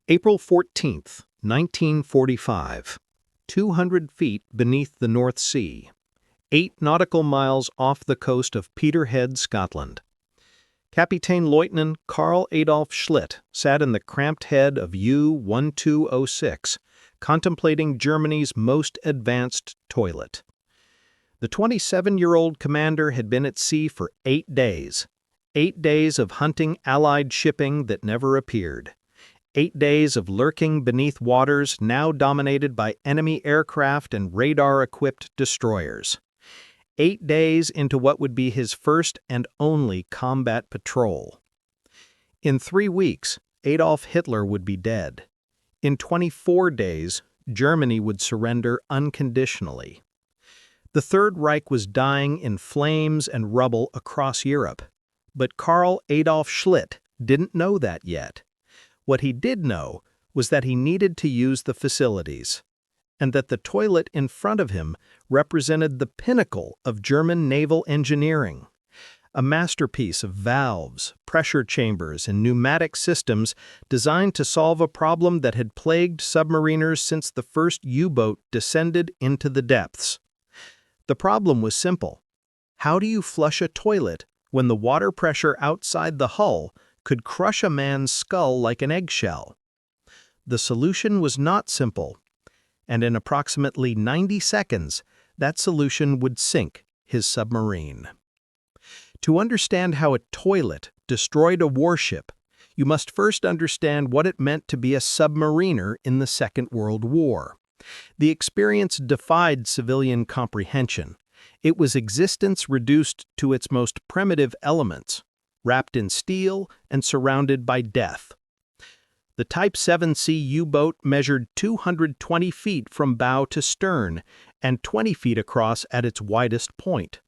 April 14th, 1945. 200 feet beneath the North Sea. 8 nautical miles off the coast of Peterhead, Scotland. Kapitän Leutnant Karl Adolf Schlitt sat in the cramped head of U-1206, contemplating Germany's most advanced toilet. The 27-year-old commander had been at sea for 8 days. 8 days of hunting Allied shipping that never appeared. 8 days of lurking beneath waters now dominated by enemy aircraft and radar-equipped destroyers. 8 days into what would be his first and only combat patrol. In 3 weeks, Adolf Hitler would be dead. In 24 days, Germany would surrender unconditionally. The Third Reich was dying in flames and rubble across Europe. But Karl Adolf Schlitt didn't know that yet. What he did know was that he needed to use the facilities, and that the toilet in front of him represented the pinnacle of German naval engineering, a masterpiece of valves, pressure chambers, and pneumatic systems designed to solve a problem that had plagued submariners since the first U-boat descended into the depths. The problem was simple. How do you flush a toilet when the water pressure outside the hull could crush a man's skull like an eggshell? The solution was not simple, and in approximately 90 seconds, that solution would sink his submarine. To understand how a toilet destroyed a warship, you must first understand what it meant to be a submariner in the Second World War. The experience defied civilian comprehension. It was existence reduced to its most primitive elements, wrapped in steel and surrounded by death. The Type 7C U-boat measured 220 feet from bow to stern and 20 feet across at its widest point.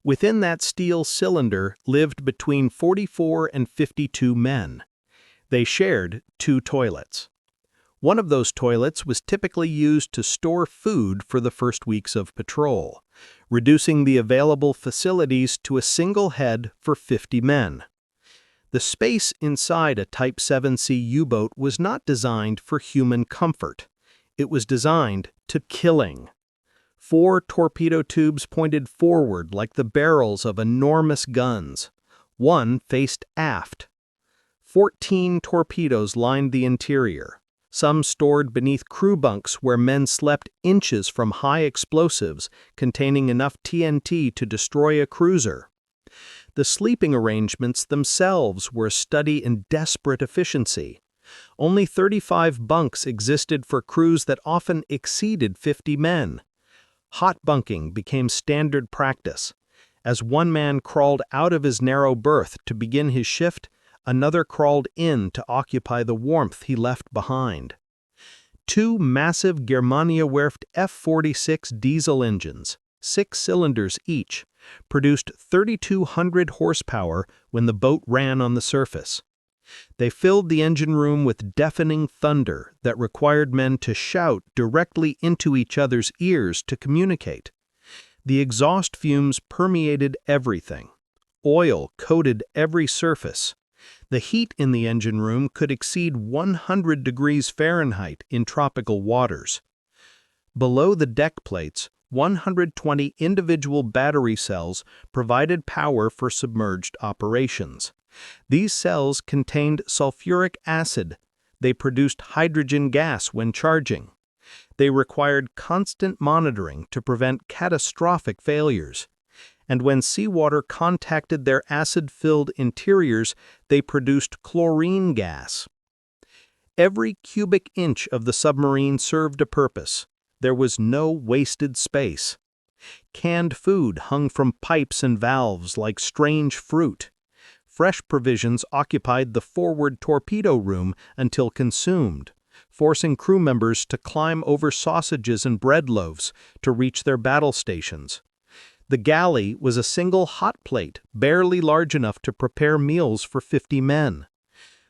Within that steel cylinder lived between 44 and 52 men. They shared 2 toilets. One of those toilets was typically used to store food for the first weeks of patrol, reducing the available facilities to a single head for 50 men. The space inside a Type 7C U-boat was not designed for human comfort. It was designed to killing. 4 torpedo tubes pointed forward like the barrels of enormous guns. One faced aft. 14 torpedoes lined the interior, some stored beneath crew bunks where men slept inches from high explosives containing enough TNT to destroy a cruiser. The sleeping arrangements themselves were a study in desperate efficiency. Only 35 bunks existed for crews that often exceeded 50 men. Hot bunking became standard practice. As one man crawled out of his narrow berth to begin his shift, another crawled in to occupy the warmth he left behind. 2 massive Germania-Werft F-46 diesel engines, 6 cylinders each, produced 3,200 horsepower when the boat ran on the surface. They filled the engine room with deafening thunder that required men to shout directly into each other's ears to communicate. The exhaust fumes permeated everything. Oil coated every surface. The heat in the engine room could exceed 100 degrees Fahrenheit in tropical waters. Below the deck plates, 120 individual battery cells provided power for submerged operations. These cells contained sulfuric acid. They produced hydrogen gas when charging. They required constant monitoring to prevent catastrophic failures. And when seawater contacted their acid-filled interiors, they produced chlorine gas. Every cubic inch of the submarine served a purpose. There was no wasted space. Canned food hung from pipes and valves like strange fruit. Fresh provisions occupied the forward torpedo room until consumed, forcing crew members to climb over sausages and bread loaves to reach their battle stations. The galley was a single hot plate, barely large enough to prepare meals for 50 men.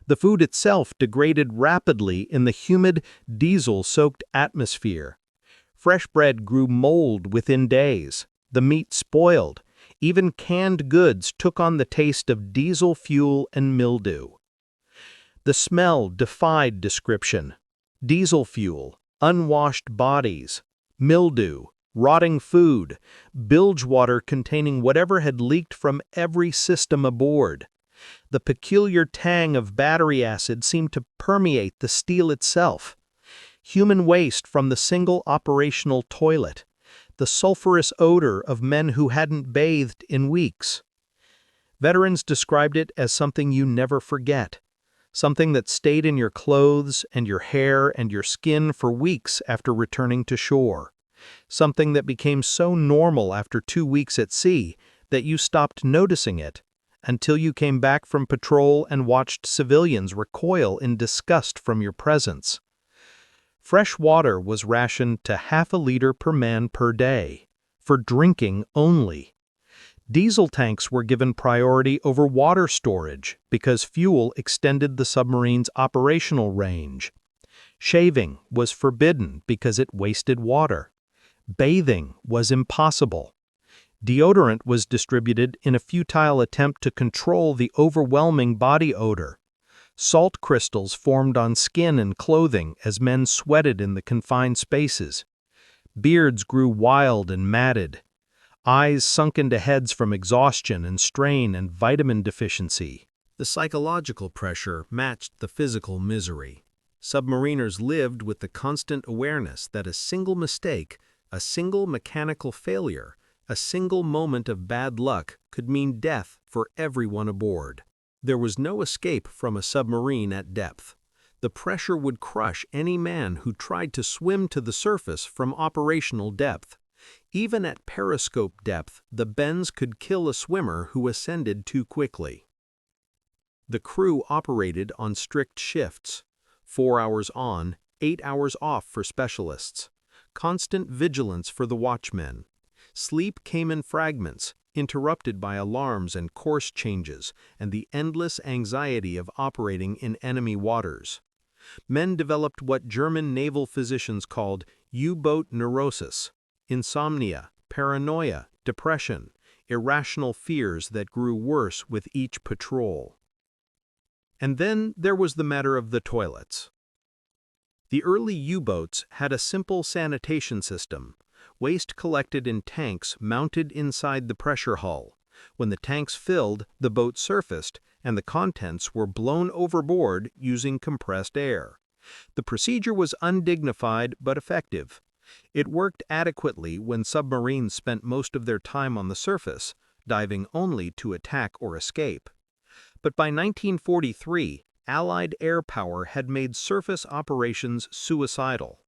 The food itself degraded rapidly in the humid, diesel-soaked atmosphere. Fresh bread grew mold within days. The meat spoiled. Even canned goods took on the taste of diesel fuel and mildew. The smell defied description. Diesel fuel, unwashed bodies, mildew, rotting food, bilge water containing whatever had leaked from every system aboard. The peculiar tang of battery acid seemed to permeate the steel itself. Human waste from the single operational toilet. The sulfurous odor of men who hadn't bathed in weeks. Veterans described it as something you never forget. Something that stayed in your clothes and your hair and your skin for weeks after returning to shore. Something that became so normal after 2 weeks at sea that you stopped noticing it until you came back from patrol and watched civilians recoil in disgust from your presence. Fresh water was rationed to half a liter per man per day, for drinking only. Diesel tanks were given priority over water storage because fuel extended the submarine's operational range. Shaving was forbidden because it wasted water. Bathing was impossible. Deodorant was distributed in a futile attempt to control the overwhelming body odor. Salt crystals formed on skin and clothing as men sweated in the confined spaces. Beards grew wild and matted. Eyes sunk into heads from exhaustion and strain and vitamin deficiency. The psychological pressure matched the physical misery. Submariners lived with the constant awareness that a single mistake, a single mechanical failure, a single moment of bad luck could mean death for everyone aboard. There was no escape from a submarine at depth. The pressure would crush any man who tried to swim to the surface from operational depth. Even at periscope depth, the bends could kill a swimmer who ascended too quickly. The crew operated on strict shifts, 4 hours on, 8 hours off for specialists. Constant vigilance for the watchmen. Sleep came in fragments, interrupted by alarms and course changes, and the endless anxiety of operating in enemy waters. Men developed what German naval physicians called U-boat neurosis, insomnia, paranoia, depression, irrational fears that grew worse with each patrol. And then there was the matter of the toilets. The early U-boats had a simple sanitation system. Waste collected in tanks mounted inside the pressure hull. When the tanks filled, the boat surfaced, and the contents were blown overboard using compressed air. The procedure was undignified but effective. It worked adequately when submarines spent most of their time on the surface, diving only to attack or escape. But by 1943, Allied air power had made surface operations suicidal.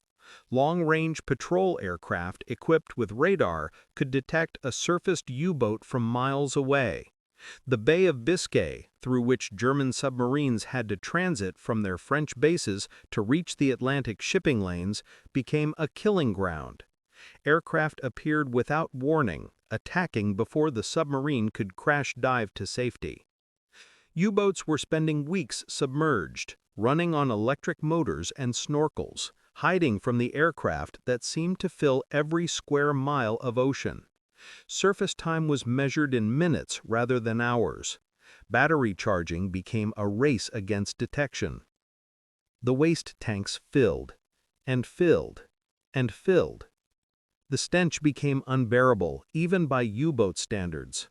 Long-range patrol aircraft equipped with radar could detect a surfaced U-boat from miles away. The Bay of Biscay, through which German submarines had to transit from their French bases to reach the Atlantic shipping lanes, became a killing ground. Aircraft appeared without warning, attacking before the submarine could crash dive to safety. U-boats were spending weeks submerged, running on electric motors and snorkels, hiding from the aircraft that seemed to fill every square mile of ocean. Surface time was measured in minutes rather than hours. Battery charging became a race against detection. The waste tanks filled, and filled, and filled. The stench became unbearable, even by U-boat standards.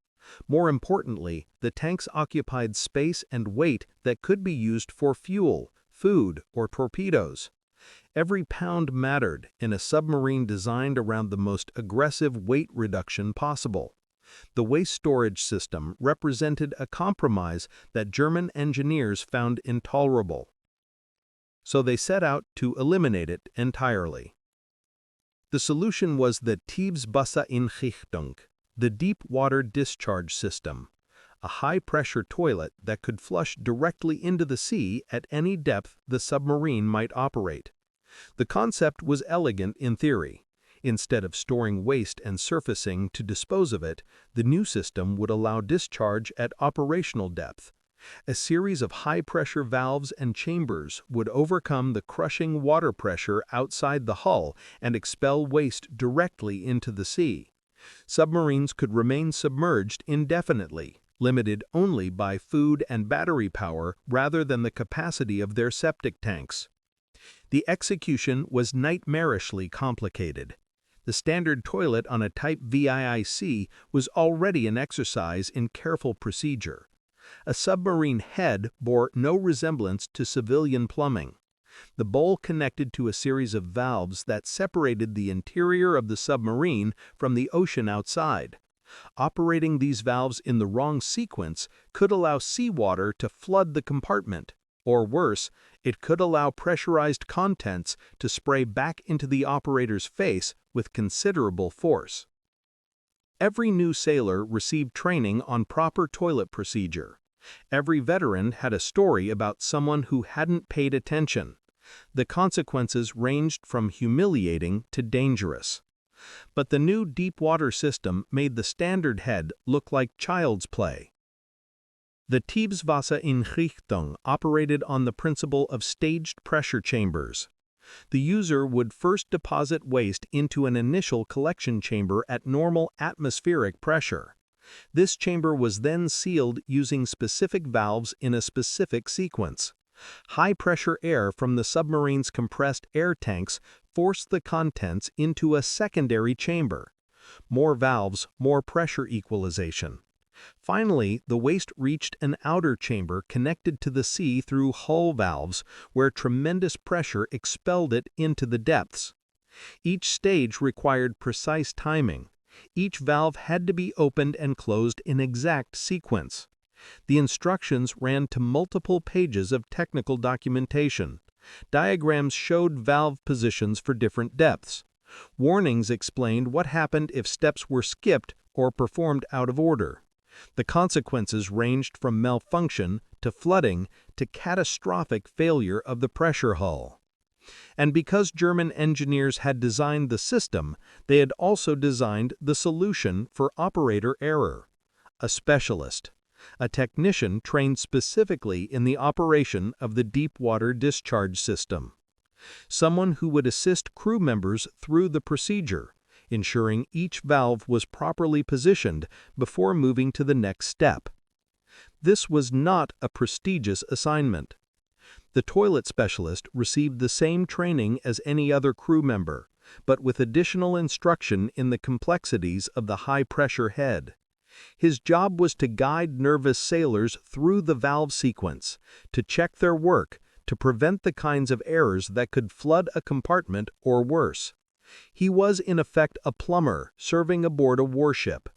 More importantly, the tanks occupied space and weight that could be used for fuel, food, or torpedoes. Every pound mattered in a submarine designed around the most aggressive weight reduction possible. The waste storage system represented a compromise that German engineers found intolerable. So they set out to eliminate it entirely. The solution was the Tiefswassereinrichtung, the deep water discharge system, a high-pressure toilet that could flush directly into the sea at any depth the submarine might operate. The concept was elegant in theory. Instead of storing waste and surfacing to dispose of it, the new system would allow discharge at operational depth. A series of high-pressure valves and chambers would overcome the crushing water pressure outside the hull and expel waste directly into the sea. Submarines could remain submerged indefinitely, limited only by food and battery power rather than the capacity of their septic tanks. The execution was nightmarishly complicated. The standard toilet on a Type VIIC was already an exercise in careful procedure. A submarine head bore no resemblance to civilian plumbing. The bowl connected to a series of valves that separated the interior of the submarine from the ocean outside. Operating these valves in the wrong sequence could allow seawater to flood the compartment, or worse, it could allow pressurized contents to spray back into the operator's face with considerable force. Every new sailor received training on proper toilet procedure. Every veteran had a story about someone who hadn't paid attention. The consequences ranged from humiliating to dangerous. But the new deep-water system made the standard head look like child's play. The Tiefswasserinrichtung operated on the principle of staged pressure chambers. The user would first deposit waste into an initial collection chamber at normal atmospheric pressure. This chamber was then sealed using specific valves in a specific sequence. High-pressure air from the submarine's compressed air tanks forced the contents into a secondary chamber. More valves, more pressure equalization. Finally, the waste reached an outer chamber connected to the sea through hull valves, where tremendous pressure expelled it into the depths. Each stage required precise timing. Each valve had to be opened and closed in exact sequence. The instructions ran to multiple pages of technical documentation. Diagrams showed valve positions for different depths. Warnings explained what happened if steps were skipped or performed out of order. The consequences ranged from malfunction to flooding to catastrophic failure of the pressure hull. And because German engineers had designed the system, they had also designed the solution for operator error: a specialist, a technician trained specifically in the operation of the deep-water discharge system. Someone who would assist crew members through the procedure, ensuring each valve was properly positioned before moving to the next step. This was not a prestigious assignment. The toilet specialist received the same training as any other crew member, but with additional instruction in the complexities of the high-pressure head. His job was to guide nervous sailors through the valve sequence, to check their work, to prevent the kinds of errors that could flood a compartment or worse. He was in effect a plumber serving aboard a warship.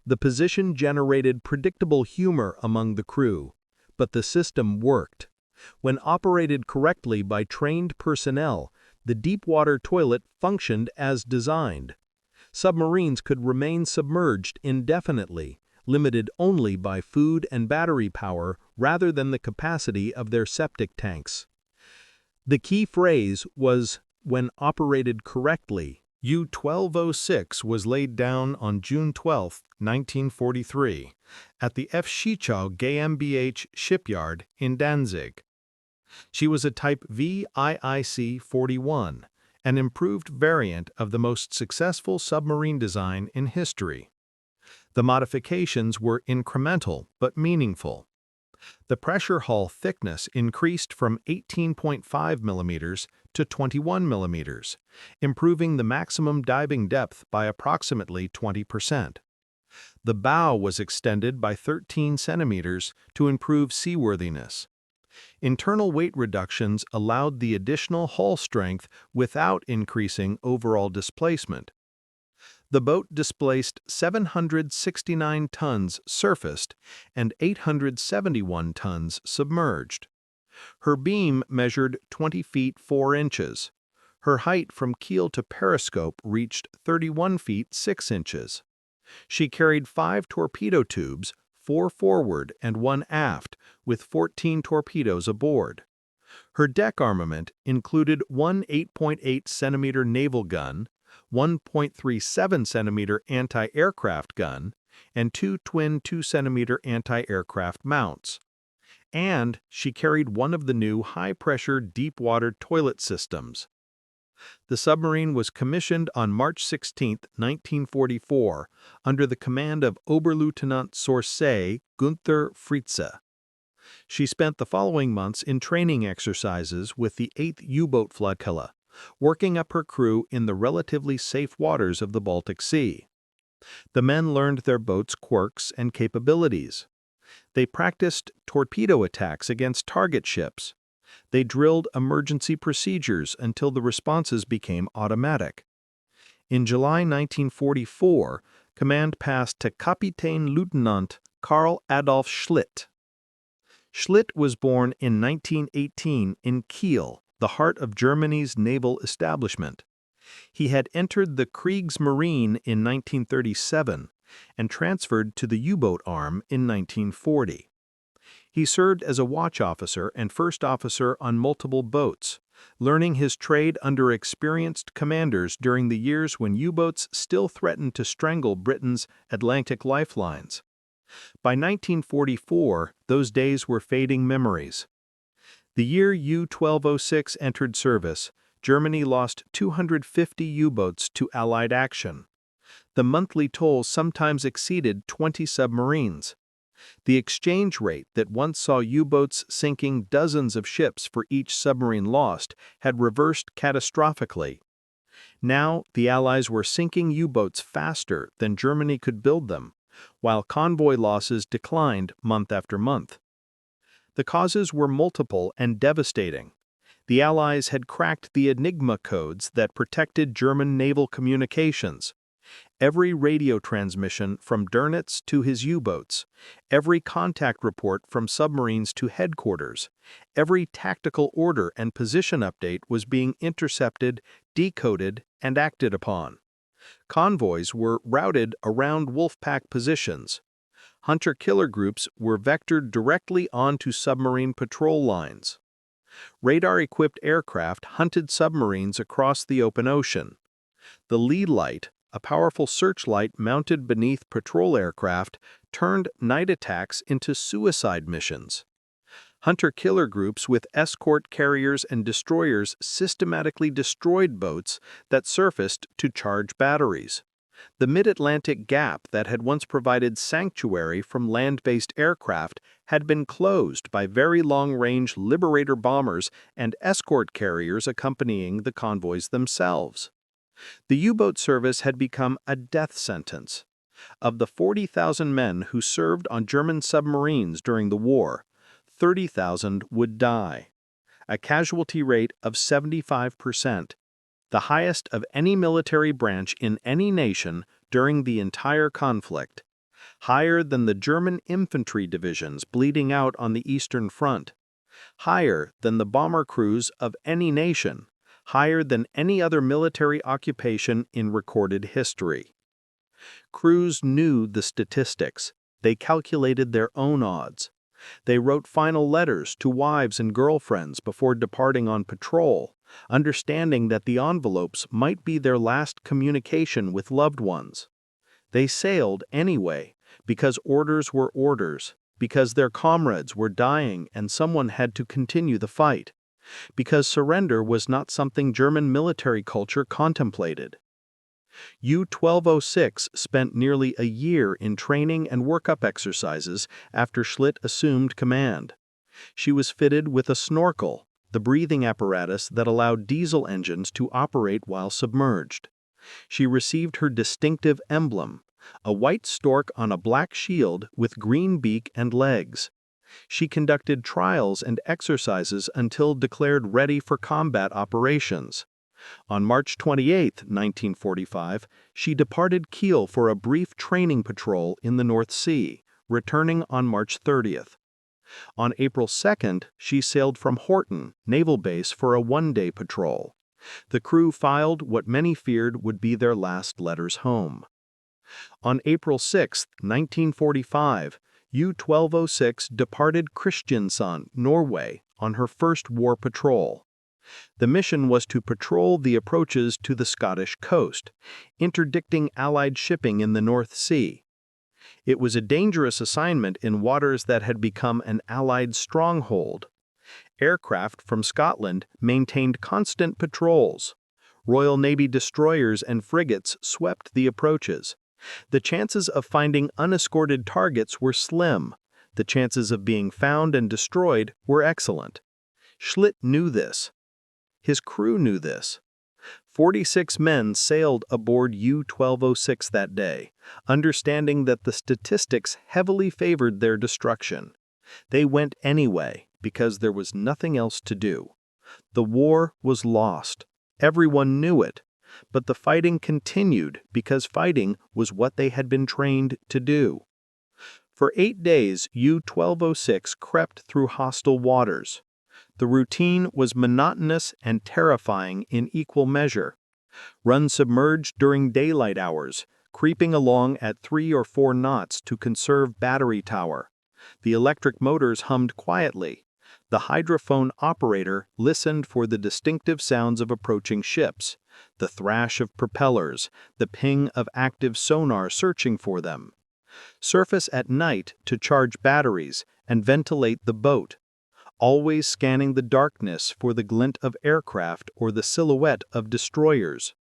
The position generated predictable humor among the crew, but the system worked. When operated correctly by trained personnel, the deep-water toilet functioned as designed. Submarines could remain submerged indefinitely, limited only by food and battery power rather than the capacity of their septic tanks. The key phrase was, "when operated correctly." U-1206 was laid down on June 12, 1943, at the F. Schichow GmbH shipyard in Danzig. She was a Type VIIC-41, an improved variant of the most successful submarine design in history. The modifications were incremental but meaningful. The pressure hull thickness increased from 18.5 mm to 21 mm, improving the maximum diving depth by approximately 20%. The bow was extended by 13 centimeters to improve seaworthiness. Internal weight reductions allowed the additional hull strength without increasing overall displacement. The boat displaced 769 tons surfaced and 871 tons submerged. Her beam measured 20 feet 4 inches. Her height from keel to periscope reached 31 feet 6 inches. She carried 5 torpedo tubes, 4 forward and 1 aft, with 14 torpedoes aboard. Her deck armament included one 8.8 centimeter naval gun, 1.37 centimeter anti-aircraft gun, and 2 twin 2 centimeter anti-aircraft mounts. And she carried one of the new high-pressure deep-water toilet systems. The submarine was commissioned on March 16, 1944, under the command of Oberleutnant Sorsay Gunther Fritze. She spent the following months in training exercises with the 8th U-boat flotilla, working up her crew in the relatively safe waters of the Baltic Sea. The men learned their boat's quirks and capabilities. They practiced torpedo attacks against target ships. They drilled emergency procedures until the responses became automatic. In July 1944, command passed to Kapitänleutnant Karl Adolf Schlitt. Schlitt was born in 1918 in Kiel, the heart of Germany's naval establishment. He had entered the Kriegsmarine in 1937 and transferred to the U-boat arm in 1940. He served as a watch officer and first officer on multiple boats, learning his trade under experienced commanders during the years when U-boats still threatened to strangle Britain's Atlantic lifelines. By 1944, those days were fading memories. The year U-1206 entered service, Germany lost 250 U-boats to Allied action. The monthly toll sometimes exceeded 20 submarines. The exchange rate that once saw U-boats sinking dozens of ships for each submarine lost had reversed catastrophically. Now, the Allies were sinking U-boats faster than Germany could build them, while convoy losses declined month after month. The causes were multiple and devastating. The Allies had cracked the Enigma codes that protected German naval communications. Every radio transmission from Dönitz to his U-boats, every contact report from submarines to headquarters, every tactical order and position update was being intercepted, decoded, and acted upon. Convoys were routed around Wolfpack positions. Hunter-killer groups were vectored directly onto submarine patrol lines. Radar-equipped aircraft hunted submarines across the open ocean. The Lee light, a powerful searchlight mounted beneath patrol aircraft, turned night attacks into suicide missions. Hunter-killer groups with escort carriers and destroyers systematically destroyed boats that surfaced to charge batteries. The mid-Atlantic gap that had once provided sanctuary from land-based aircraft had been closed by very long-range Liberator bombers and escort carriers accompanying the convoys themselves. The U-boat service had become a death sentence. Of the 40,000 men who served on German submarines during the war, 30,000 would die, a casualty rate of 75%, the highest of any military branch in any nation during the entire conflict, higher than the German infantry divisions bleeding out on the Eastern Front, higher than the bomber crews of any nation, higher than any other military occupation in recorded history. Crews knew the statistics. They calculated their own odds. They wrote final letters to wives and girlfriends before departing on patrol, understanding that the envelopes might be their last communication with loved ones. They sailed anyway, because orders were orders, because their comrades were dying and someone had to continue the fight, because surrender was not something German military culture contemplated. U-1206 spent nearly a year in training and workup exercises after Schlitt assumed command. She was fitted with a snorkel, the breathing apparatus that allowed diesel engines to operate while submerged. She received her distinctive emblem, a white stork on a black shield with green beak and legs. She conducted trials and exercises until declared ready for combat operations. On March 28, 1945, she departed Kiel for a brief training patrol in the North Sea, returning on March 30th. On April 2nd, she sailed from Horten, naval base, for a one-day patrol. The crew filed what many feared would be their last letters home. On April 6, 1945, U-1206 departed Kristiansand, Norway, on her first war patrol. The mission was to patrol the approaches to the Scottish coast, interdicting Allied shipping in the North Sea. It was a dangerous assignment in waters that had become an Allied stronghold. Aircraft from Scotland maintained constant patrols. Royal Navy destroyers and frigates swept the approaches. The chances of finding unescorted targets were slim. The chances of being found and destroyed were excellent. Schlitt knew this. His crew knew this. 46 men sailed aboard U-1206 that day, understanding that the statistics heavily favored their destruction. They went anyway because there was nothing else to do. The war was lost. Everyone knew it. But the fighting continued because fighting was what they had been trained to do. For 8 days, U-1206 crept through hostile waters. The routine was monotonous and terrifying in equal measure. Run submerged during daylight hours, creeping along at 3 or 4 knots to conserve battery tower. The electric motors hummed quietly. The hydrophone operator listened for the distinctive sounds of approaching ships, the thrash of propellers, the ping of active sonar searching for them. Surface at night to charge batteries and ventilate the boat, always scanning the darkness for the glint of aircraft or the silhouette of destroyers.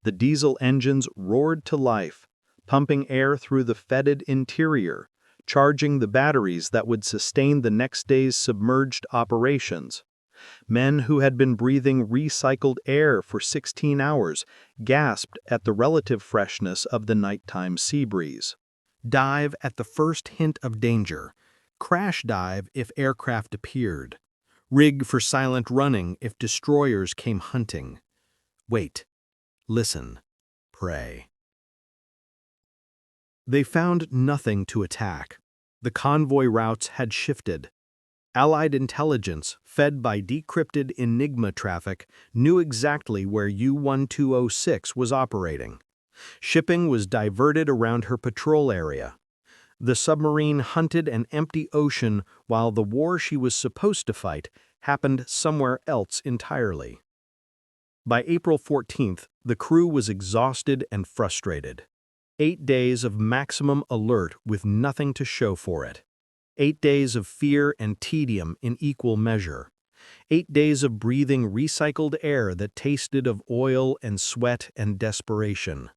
The diesel engines roared to life, pumping air through the fetid interior, charging the batteries that would sustain the next day's submerged operations. Men who had been breathing recycled air for 16 hours gasped at the relative freshness of the nighttime sea breeze. Dive at the first hint of danger. Crash dive if aircraft appeared. Rig for silent running if destroyers came hunting. Wait. Listen. Pray. They found nothing to attack. The convoy routes had shifted. Allied intelligence, fed by decrypted Enigma traffic, knew exactly where U-1206 was operating. Shipping was diverted around her patrol area. The submarine hunted an empty ocean while the war she was supposed to fight happened somewhere else entirely. By April 14th, the crew was exhausted and frustrated. 8 days of maximum alert with nothing to show for it. 8 days of fear and tedium in equal measure. 8 days of breathing recycled air that tasted of oil and sweat and desperation.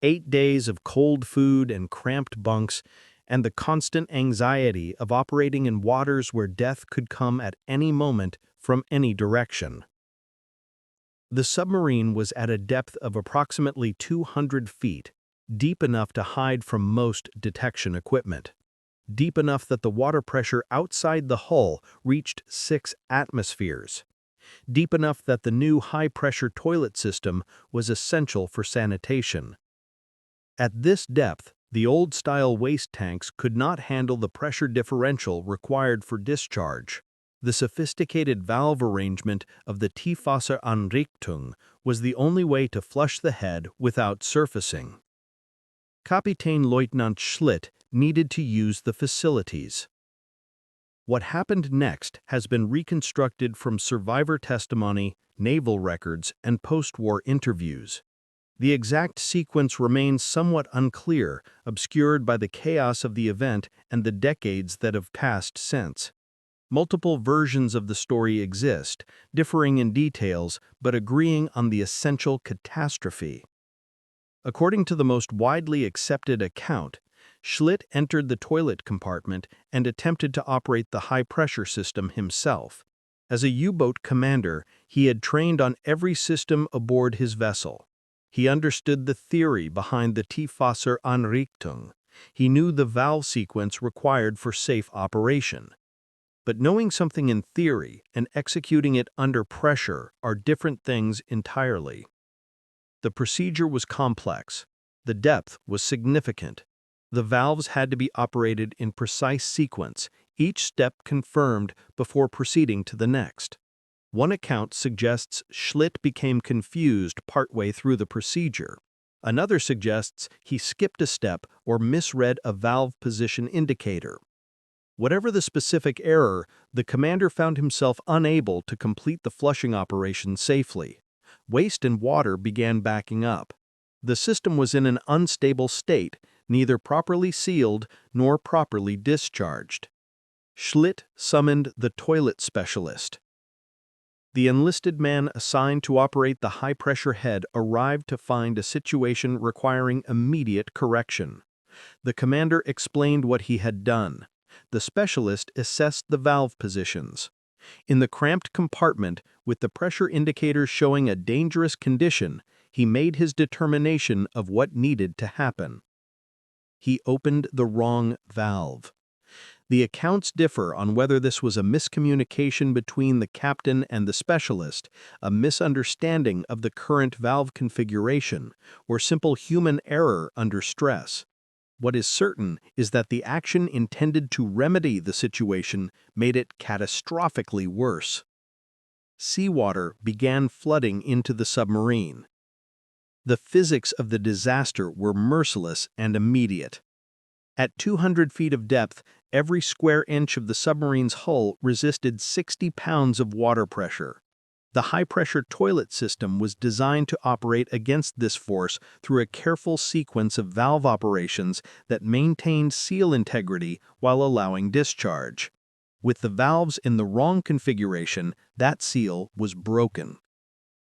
8 days of cold food and cramped bunks, and the constant anxiety of operating in waters where death could come at any moment from any direction. The submarine was at a depth of approximately 200 feet, deep enough to hide from most detection equipment. Deep enough that the water pressure outside the hull reached 6 atmospheres. Deep enough that the new high-pressure toilet system was essential for sanitation. At this depth, the old-style waste tanks could not handle the pressure differential required for discharge. The sophisticated valve arrangement of the Tiefwasseranrichtung was the only way to flush the head without surfacing. Kapitänleutnant Schlitt needed to use the facilities. What happened next has been reconstructed from survivor testimony, naval records, and post-war interviews. The exact sequence remains somewhat unclear, obscured by the chaos of the event and the decades that have passed since. Multiple versions of the story exist, differing in details but agreeing on the essential catastrophe. According to the most widely accepted account, Schlitt entered the toilet compartment and attempted to operate the high-pressure system himself. As a U-boat commander, he had trained on every system aboard his vessel. He understood the theory behind the Tiefwasseranrichtung. He knew the valve sequence required for safe operation. But knowing something in theory and executing it under pressure are different things entirely. The procedure was complex. The depth was significant. The valves had to be operated in precise sequence, each step confirmed before proceeding to the next. One account suggests Schlitt became confused partway through the procedure. Another suggests he skipped a step or misread a valve position indicator. Whatever the specific error, the commander found himself unable to complete the flushing operation safely. Waste and water began backing up. The system was in an unstable state, neither properly sealed nor properly discharged. Schlitt summoned the toilet specialist. The enlisted man assigned to operate the high-pressure head arrived to find a situation requiring immediate correction. The commander explained what he had done. The specialist assessed the valve positions. In the cramped compartment, with the pressure indicators showing a dangerous condition, he made his determination of what needed to happen. He opened the wrong valve. The accounts differ on whether this was a miscommunication between the captain and the specialist, a misunderstanding of the current valve configuration, or simple human error under stress. What is certain is that the action intended to remedy the situation made it catastrophically worse. Seawater began flooding into the submarine. The physics of the disaster were merciless and immediate. At 200 feet of depth, every square inch of the submarine's hull resisted 60 pounds of water pressure. The high-pressure toilet system was designed to operate against this force through a careful sequence of valve operations that maintained seal integrity while allowing discharge. With the valves in the wrong configuration, that seal was broken.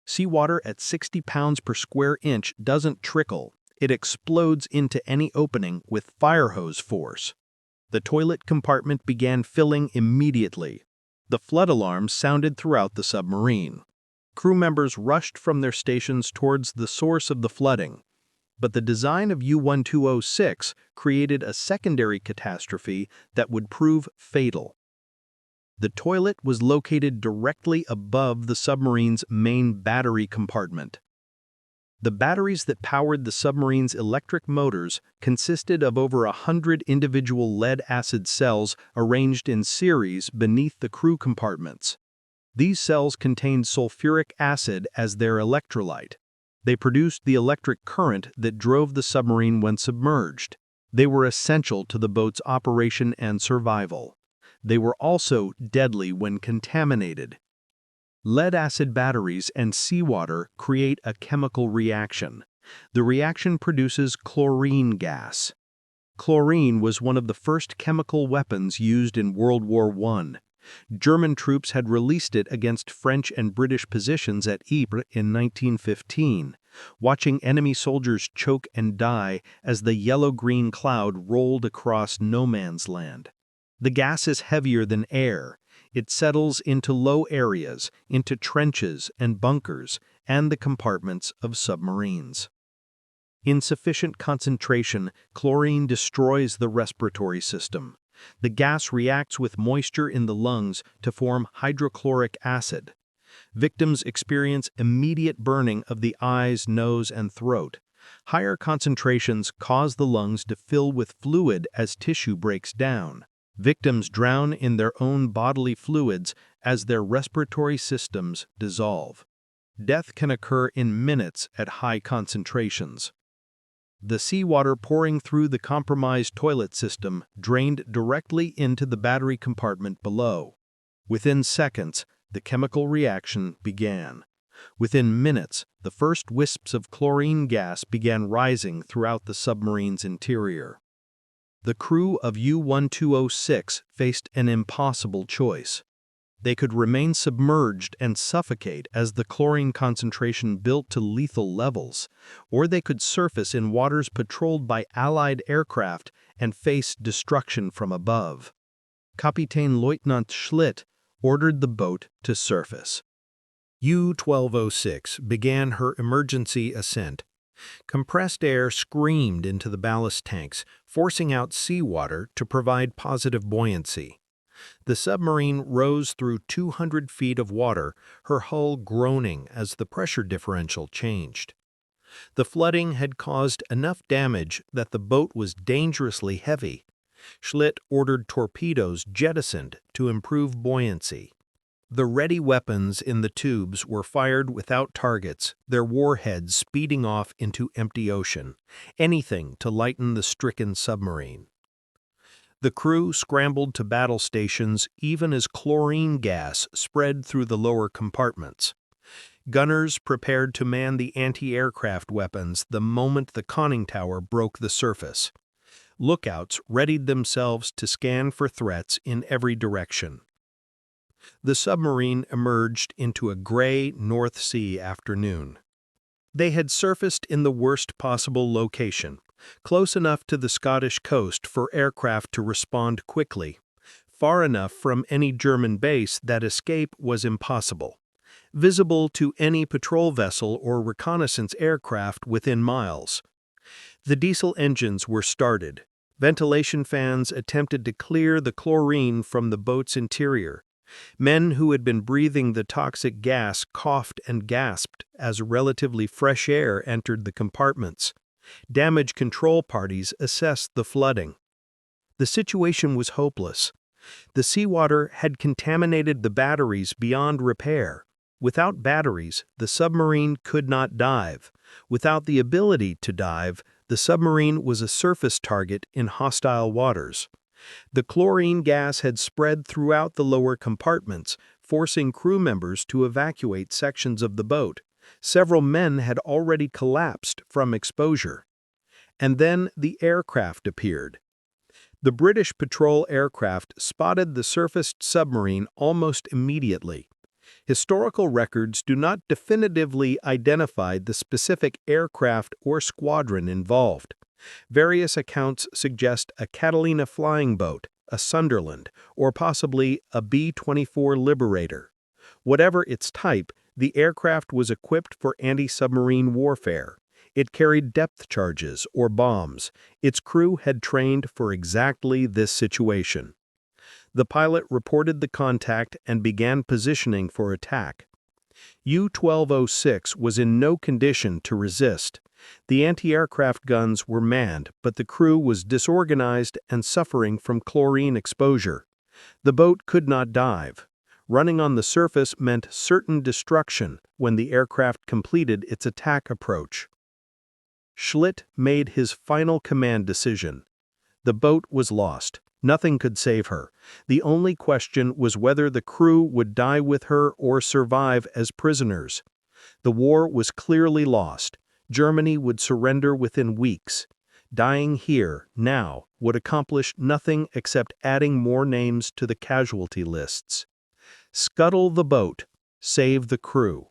Seawater at 60 pounds per square inch doesn't trickle. It explodes into any opening with fire hose force. The toilet compartment began filling immediately. The flood alarms sounded throughout the submarine. Crew members rushed from their stations towards the source of the flooding. But the design of U-1206 created a secondary catastrophe that would prove fatal. The toilet was located directly above the submarine's main battery compartment. The batteries that powered the submarine's electric motors consisted of over 100 individual lead-acid cells arranged in series beneath the crew compartments. These cells contained sulfuric acid as their electrolyte. They produced the electric current that drove the submarine when submerged. They were essential to the boat's operation and survival. They were also deadly when contaminated. Lead-acid batteries and seawater create a chemical reaction. The reaction produces chlorine gas. Chlorine was one of the first chemical weapons used in World War I. German troops had released it against French and British positions at Ypres in 1915, watching enemy soldiers choke and die as the yellow-green cloud rolled across no man's land. The gas is heavier than air. It settles into low areas, into trenches and bunkers, and the compartments of submarines. In sufficient concentration, chlorine destroys the respiratory system. The gas reacts with moisture in the lungs to form hydrochloric acid. Victims experience immediate burning of the eyes, nose, and throat. Higher concentrations cause the lungs to fill with fluid as tissue breaks down. Victims drown in their own bodily fluids as their respiratory systems dissolve. Death can occur in minutes at high concentrations. The seawater pouring through the compromised toilet system drained directly into the battery compartment below. Within seconds, the chemical reaction began. Within minutes, the first wisps of chlorine gas began rising throughout the submarine's interior. The crew of U-1206 faced an impossible choice. They could remain submerged and suffocate as the chlorine concentration built to lethal levels, or they could surface in waters patrolled by Allied aircraft and face destruction from above. Kapitän Leutnant Schlitt ordered the boat to surface. U-1206 began her emergency ascent. Compressed air screamed into the ballast tanks, forcing out seawater to provide positive buoyancy. The submarine rose through 200 feet of water, her hull groaning as the pressure differential changed. The flooding had caused enough damage that the boat was dangerously heavy. Schlitt ordered torpedoes jettisoned to improve buoyancy. The ready weapons in the tubes were fired without targets, their warheads speeding off into empty ocean, anything to lighten the stricken submarine. The crew scrambled to battle stations even as chlorine gas spread through the lower compartments. Gunners prepared to man the anti-aircraft weapons the moment the conning tower broke the surface. Lookouts readied themselves to scan for threats in every direction. The submarine emerged into a gray North Sea afternoon. They had surfaced in the worst possible location, close enough to the Scottish coast for aircraft to respond quickly, far enough from any German base that escape was impossible, visible to any patrol vessel or reconnaissance aircraft within miles. The diesel engines were started. Ventilation fans attempted to clear the chlorine from the boat's interior. Men who had been breathing the toxic gas coughed and gasped as relatively fresh air entered the compartments. Damage control parties assessed the flooding. The situation was hopeless. The seawater had contaminated the batteries beyond repair. Without batteries, the submarine could not dive. Without the ability to dive, the submarine was a surface target in hostile waters. The chlorine gas had spread throughout the lower compartments, forcing crew members to evacuate sections of the boat. Several men had already collapsed from exposure. And then the aircraft appeared. The British patrol aircraft spotted the surfaced submarine almost immediately. Historical records do not definitively identify the specific aircraft or squadron involved. Various accounts suggest a Catalina flying boat, a Sunderland, or possibly a B-24 Liberator. Whatever its type, the aircraft was equipped for anti-submarine warfare. It carried depth charges or bombs. Its crew had trained for exactly this situation. The pilot reported the contact and began positioning for attack. U-1206 was in no condition to resist. The anti-aircraft guns were manned, but the crew was disorganized and suffering from chlorine exposure. The boat could not dive. Running on the surface meant certain destruction when the aircraft completed its attack approach. Schlitt made his final command decision. The boat was lost. Nothing could save her. The only question was whether the crew would die with her or survive as prisoners. The war was clearly lost. Germany would surrender within weeks. Dying here, now, would accomplish nothing except adding more names to the casualty lists. Scuttle the boat. Save the crew.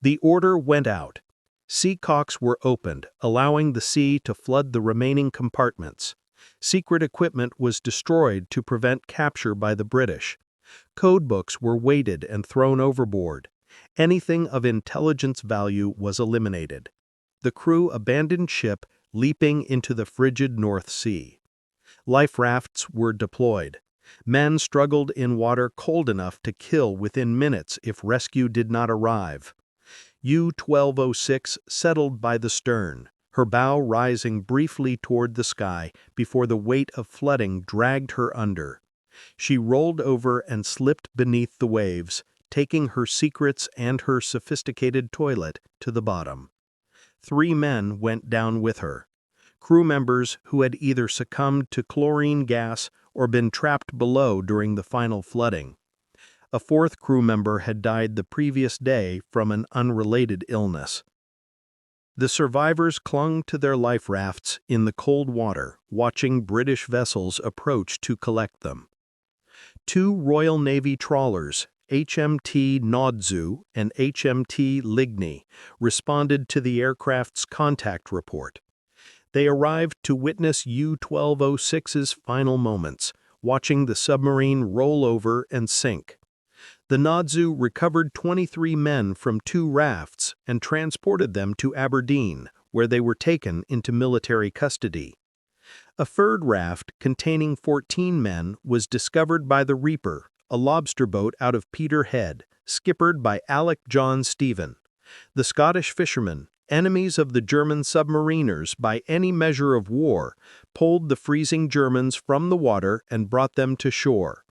The order went out. Seacocks were opened, allowing the sea to flood the remaining compartments. Secret equipment was destroyed to prevent capture by the British. Codebooks were weighted and thrown overboard. Anything of intelligence value was eliminated. The crew abandoned ship, leaping into the frigid North Sea. Life rafts were deployed. Men struggled in water cold enough to kill within minutes if rescue did not arrive. U-1206 settled by the stern, her bow rising briefly toward the sky before the weight of flooding dragged her under. She rolled over and slipped beneath the waves, taking her secrets and her sophisticated toilet to the bottom. 3 men went down with her. Crew members who had either succumbed to chlorine gas or been trapped below during the final flooding. A 4th crew member had died the previous day from an unrelated illness. The survivors clung to their life rafts in the cold water, watching British vessels approach to collect them. 2 Royal Navy trawlers, HMT Nodzu and HMT Ligny, responded to the aircraft's contact report. They arrived to witness U-1206's final moments, watching the submarine roll over and sink. The Nodzu recovered 23 men from 2 rafts and transported them to Aberdeen, where they were taken into military custody. A 3rd raft containing 14 men was discovered by the Reaper, a lobster boat out of Peterhead, skippered by Alec John Stephen. The Scottish fishermen, enemies of the German submariners by any measure of war, pulled the freezing Germans from the water and brought them to shore.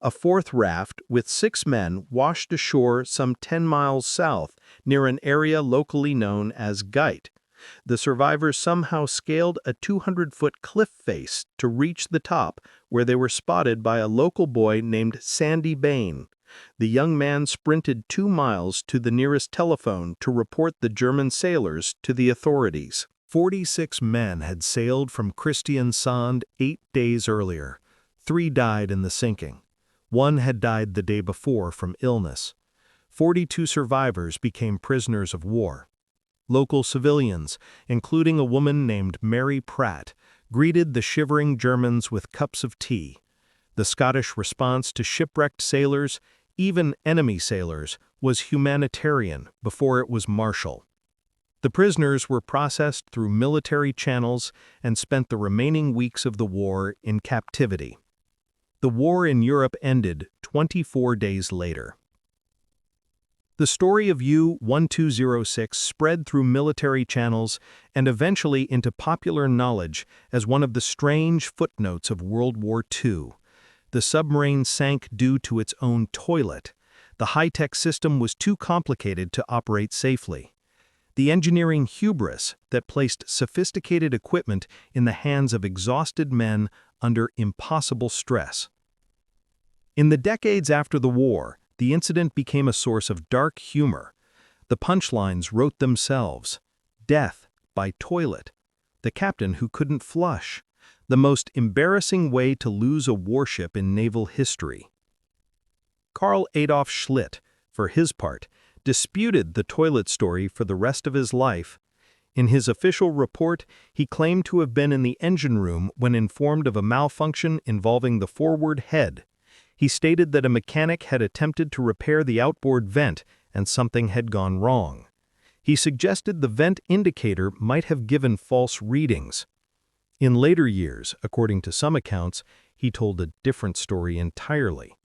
A 4th raft with 6 men washed ashore some 10 miles south near an area locally known as Guyt. The survivors somehow scaled a 200-foot cliff face to reach the top, where they were spotted by a local boy named Sandy Bain. The young man sprinted 2 miles to the nearest telephone to report the German sailors to the authorities. 46 men had sailed from Kristiansand 8 days earlier. 3 died in the sinking. One had died the day before from illness. 42 survivors became prisoners of war. Local civilians, including a woman named Mary Pratt, greeted the shivering Germans with cups of tea. The Scottish response to shipwrecked sailors, even enemy sailors, was humanitarian before it was martial. The prisoners were processed through military channels and spent the remaining weeks of the war in captivity. The war in Europe ended 24 days later. The story of U-1206 spread through military channels and eventually into popular knowledge as one of the strange footnotes of World War II. The submarine sank due to its own toilet. The high-tech system was too complicated to operate safely. The engineering hubris that placed sophisticated equipment in the hands of exhausted men under impossible stress. In the decades after the war, the incident became a source of dark humor. The punchlines wrote themselves. Death by toilet. The captain who couldn't flush. The most embarrassing way to lose a warship in naval history. Karl Adolf Schlitt, for his part, disputed the toilet story for the rest of his life. In his official report, he claimed to have been in the engine room when informed of a malfunction involving the forward head. He stated that a mechanic had attempted to repair the outboard vent and something had gone wrong. He suggested the vent indicator might have given false readings. In later years, according to some accounts, he told a different story entirely.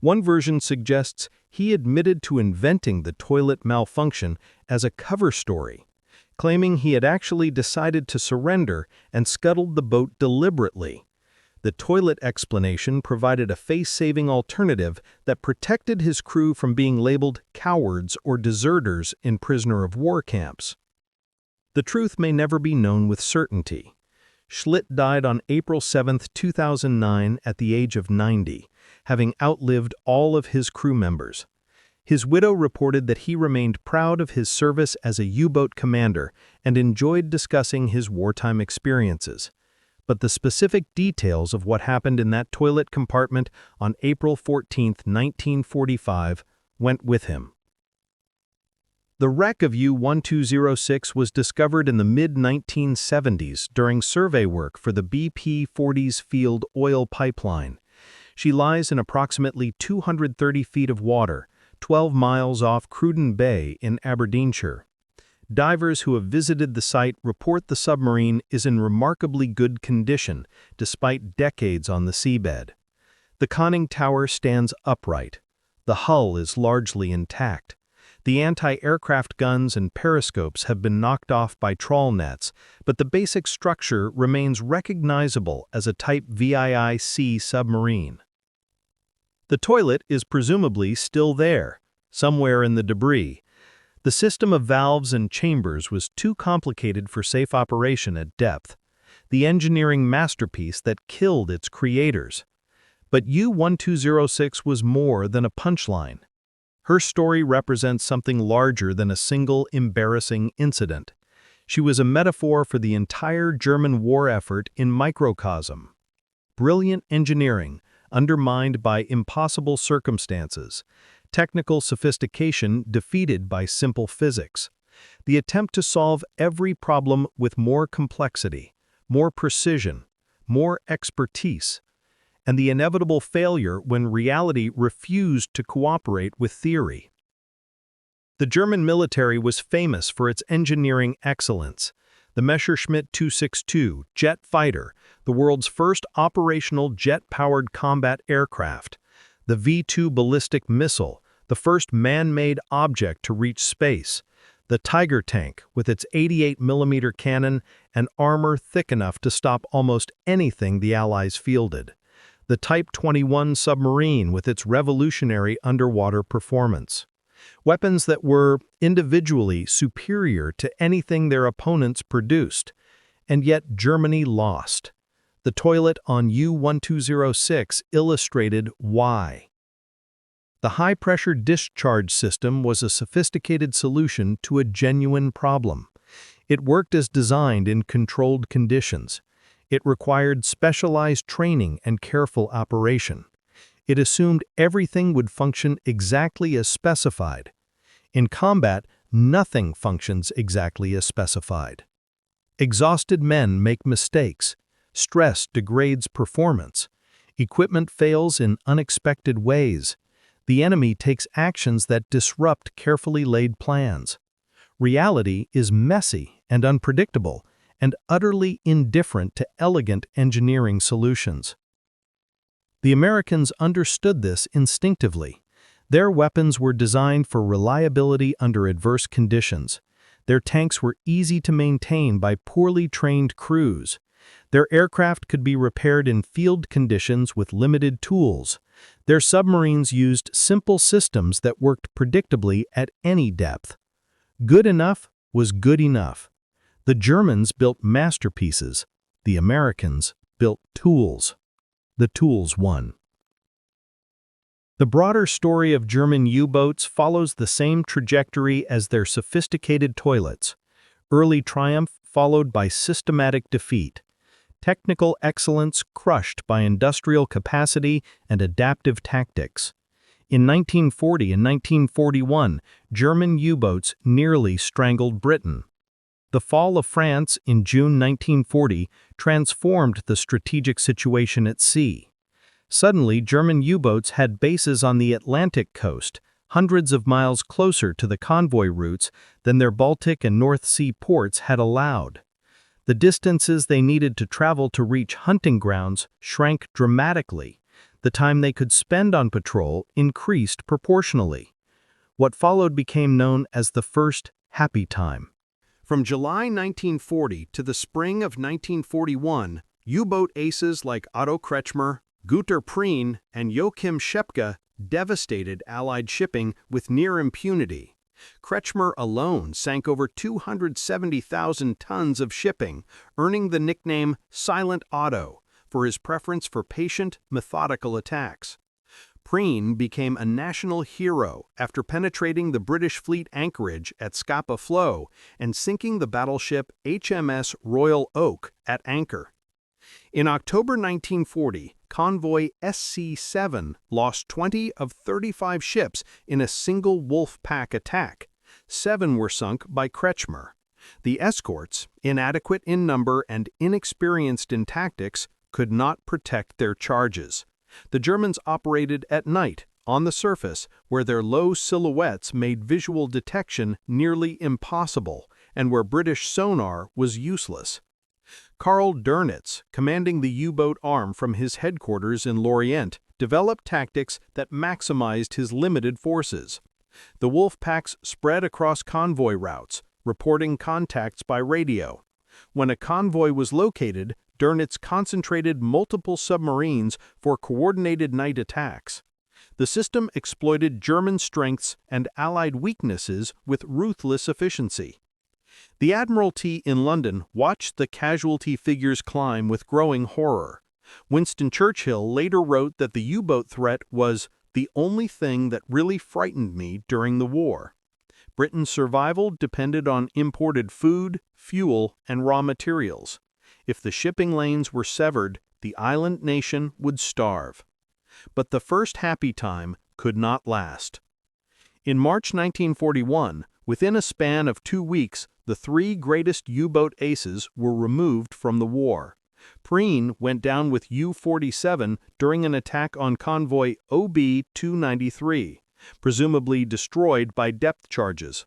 One version suggests he admitted to inventing the toilet malfunction as a cover story, claiming he had actually decided to surrender and scuttled the boat deliberately. The toilet explanation provided a face-saving alternative that protected his crew from being labeled cowards or deserters in prisoner-of-war camps. The truth may never be known with certainty. Schlitt died on April 7, 2009 at the age of 90, having outlived all of his crew members. His widow reported that he remained proud of his service as a U-boat commander and enjoyed discussing his wartime experiences. But the specific details of what happened in that toilet compartment on April 14, 1945, went with him. The wreck of U-1206 was discovered in the mid-1970s during survey work for the BP Forties Field oil pipeline. She lies in approximately 230 feet of water, 12 miles off Cruden Bay in Aberdeenshire. Divers who have visited the site report the submarine is in remarkably good condition, despite decades on the seabed. The conning tower stands upright. The hull is largely intact. The anti-aircraft guns and periscopes have been knocked off by trawl nets, but the basic structure remains recognizable as a Type VIIC submarine. The toilet is presumably still there, somewhere in the debris. The system of valves and chambers was too complicated for safe operation at depth, the engineering masterpiece that killed its creators. But U-1206 was more than a punchline. Her story represents something larger than a single embarrassing incident. She was a metaphor for the entire German war effort in microcosm. Brilliant engineering, undermined by impossible circumstances. Technical sophistication defeated by simple physics. The attempt to solve every problem with more complexity, more precision, more expertise, and the inevitable failure when reality refused to cooperate with theory. The German military was famous for its engineering excellence. The Messerschmitt 262 jet fighter, the world's first operational jet-powered combat aircraft. The V-2 ballistic missile, the first man-made object to reach space. The Tiger tank, with its 88mm cannon and armor thick enough to stop almost anything the Allies fielded. The Type 21 submarine with its revolutionary underwater performance. Weapons that were, individually, superior to anything their opponents produced. And yet Germany lost. The toilet on U-1206 illustrated why. The high-pressure discharge system was a sophisticated solution to a genuine problem. It worked as designed in controlled conditions. It required specialized training and careful operation. It assumed everything would function exactly as specified. In combat, nothing functions exactly as specified. Exhausted men make mistakes. Stress degrades performance. Equipment fails in unexpected ways. The enemy takes actions that disrupt carefully laid plans. Reality is messy and unpredictable, and utterly indifferent to elegant engineering solutions. The Americans understood this instinctively. Their weapons were designed for reliability under adverse conditions. Their tanks were easy to maintain by poorly trained crews. Their aircraft could be repaired in field conditions with limited tools. Their submarines used simple systems that worked predictably at any depth. Good enough was good enough. The Germans built masterpieces. The Americans built tools. The tools won. The broader story of German U-boats follows the same trajectory as their sophisticated toilets. Early triumph followed by systematic defeat. Technical excellence crushed by industrial capacity and adaptive tactics. In 1940 and 1941, German U-boats nearly strangled Britain. The fall of France in June 1940 transformed the strategic situation at sea. Suddenly, German U-boats had bases on the Atlantic coast, hundreds of miles closer to the convoy routes than their Baltic and North Sea ports had allowed. The distances they needed to travel to reach hunting grounds shrank dramatically. The time they could spend on patrol increased proportionally. What followed became known as the First Happy Time. From July 1940 to the spring of 1941, U-boat aces like Otto Kretschmer, Günter Prien, and Joachim Schepke devastated Allied shipping with near impunity. Kretschmer alone sank over 270,000 tons of shipping, earning the nickname Silent Otto for his preference for patient, methodical attacks. Prien became a national hero after penetrating the British fleet anchorage at Scapa Flow and sinking the battleship HMS Royal Oak at anchor. In October 1940, convoy SC-7 lost 20 of 35 ships in a single wolf pack attack. 7 were sunk by Kretschmer. The escorts, inadequate in number and inexperienced in tactics, could not protect their charges. The Germans operated at night, on the surface, where their low silhouettes made visual detection nearly impossible, and where British sonar was useless. Karl Dönitz, commanding the U-boat arm from his headquarters in Lorient, developed tactics that maximized his limited forces. The wolf packs spread across convoy routes, reporting contacts by radio. When a convoy was located, Dönitz concentrated multiple submarines for coordinated night attacks. The system exploited German strengths and Allied weaknesses with ruthless efficiency. The Admiralty in London watched the casualty figures climb with growing horror. Winston Churchill later wrote that the U-boat threat was the only thing that really frightened me during the war. Britain's survival depended on imported food, fuel, and raw materials. If the shipping lanes were severed, the island nation would starve. But the First Happy Time could not last. In March 1941, within a span of 2 weeks, the 3 greatest U-boat aces were removed from the war. Prien went down with U-47 during an attack on convoy OB-293, presumably destroyed by depth charges.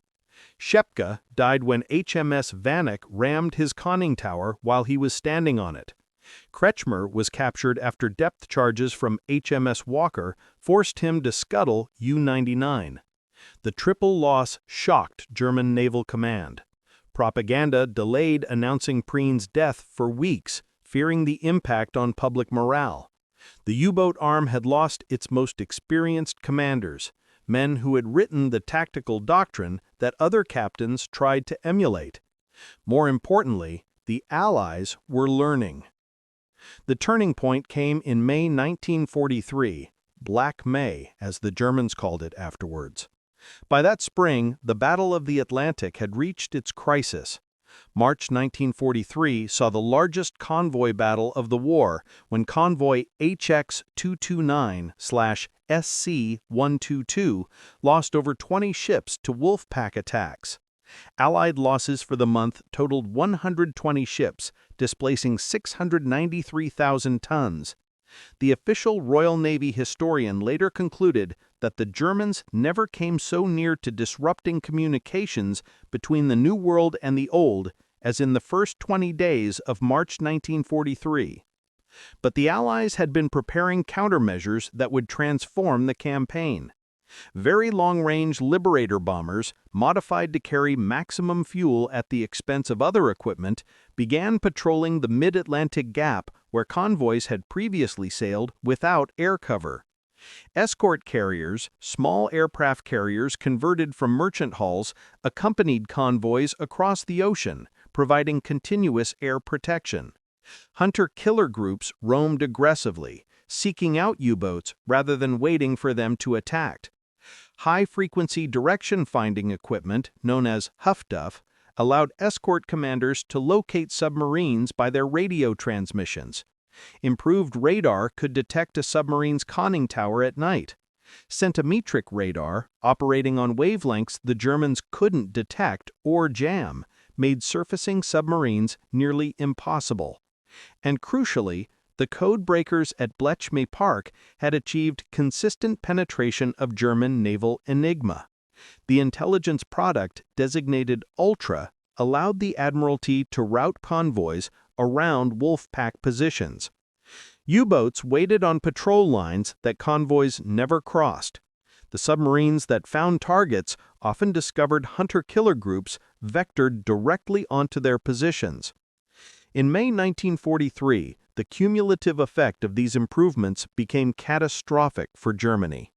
Schepke died when HMS Vanek rammed his conning tower while he was standing on it. Kretschmer was captured after depth charges from HMS Walker forced him to scuttle U-99. The triple loss shocked German Naval Command. Propaganda delayed announcing Prien's death for weeks, fearing the impact on public morale. The U-boat arm had lost its most experienced commanders, men who had written the tactical doctrine that other captains tried to emulate. More importantly, the Allies were learning. The turning point came in May 1943, Black May, as the Germans called it afterwards. By that spring, the Battle of the Atlantic had reached its crisis. March 1943 saw the largest convoy battle of the war when convoy HX-229/SC-122 lost over 20 ships to Wolfpack attacks. Allied losses for the month totaled 120 ships, displacing 693,000 tons. The official Royal Navy historian later concluded that the Germans never came so near to disrupting communications between the New World and the Old as in the first 20 days of March 1943. But the Allies had been preparing countermeasures that would transform the campaign. Very long-range Liberator bombers, modified to carry maximum fuel at the expense of other equipment, began patrolling the mid-Atlantic gap where convoys had previously sailed without air cover. Escort carriers, small aircraft carriers converted from merchant hulls, accompanied convoys across the ocean, providing continuous air protection. Hunter-killer groups roamed aggressively, seeking out U-boats rather than waiting for them to attack. High-frequency direction-finding equipment, known as HFDUF, allowed escort commanders to locate submarines by their radio transmissions. Improved radar could detect a submarine's conning tower at night. Centimetric radar, operating on wavelengths the Germans couldn't detect or jam, made surfacing submarines nearly impossible. And crucially, the code breakers at Bletchley Park had achieved consistent penetration of German naval enigma. The intelligence product, designated Ultra, allowed the Admiralty to route convoys around Wolfpack positions. U-boats waited on patrol lines that convoys never crossed. The submarines that found targets often discovered hunter-killer groups vectored directly onto their positions. In May 1943, the cumulative effect of these improvements became catastrophic for Germany.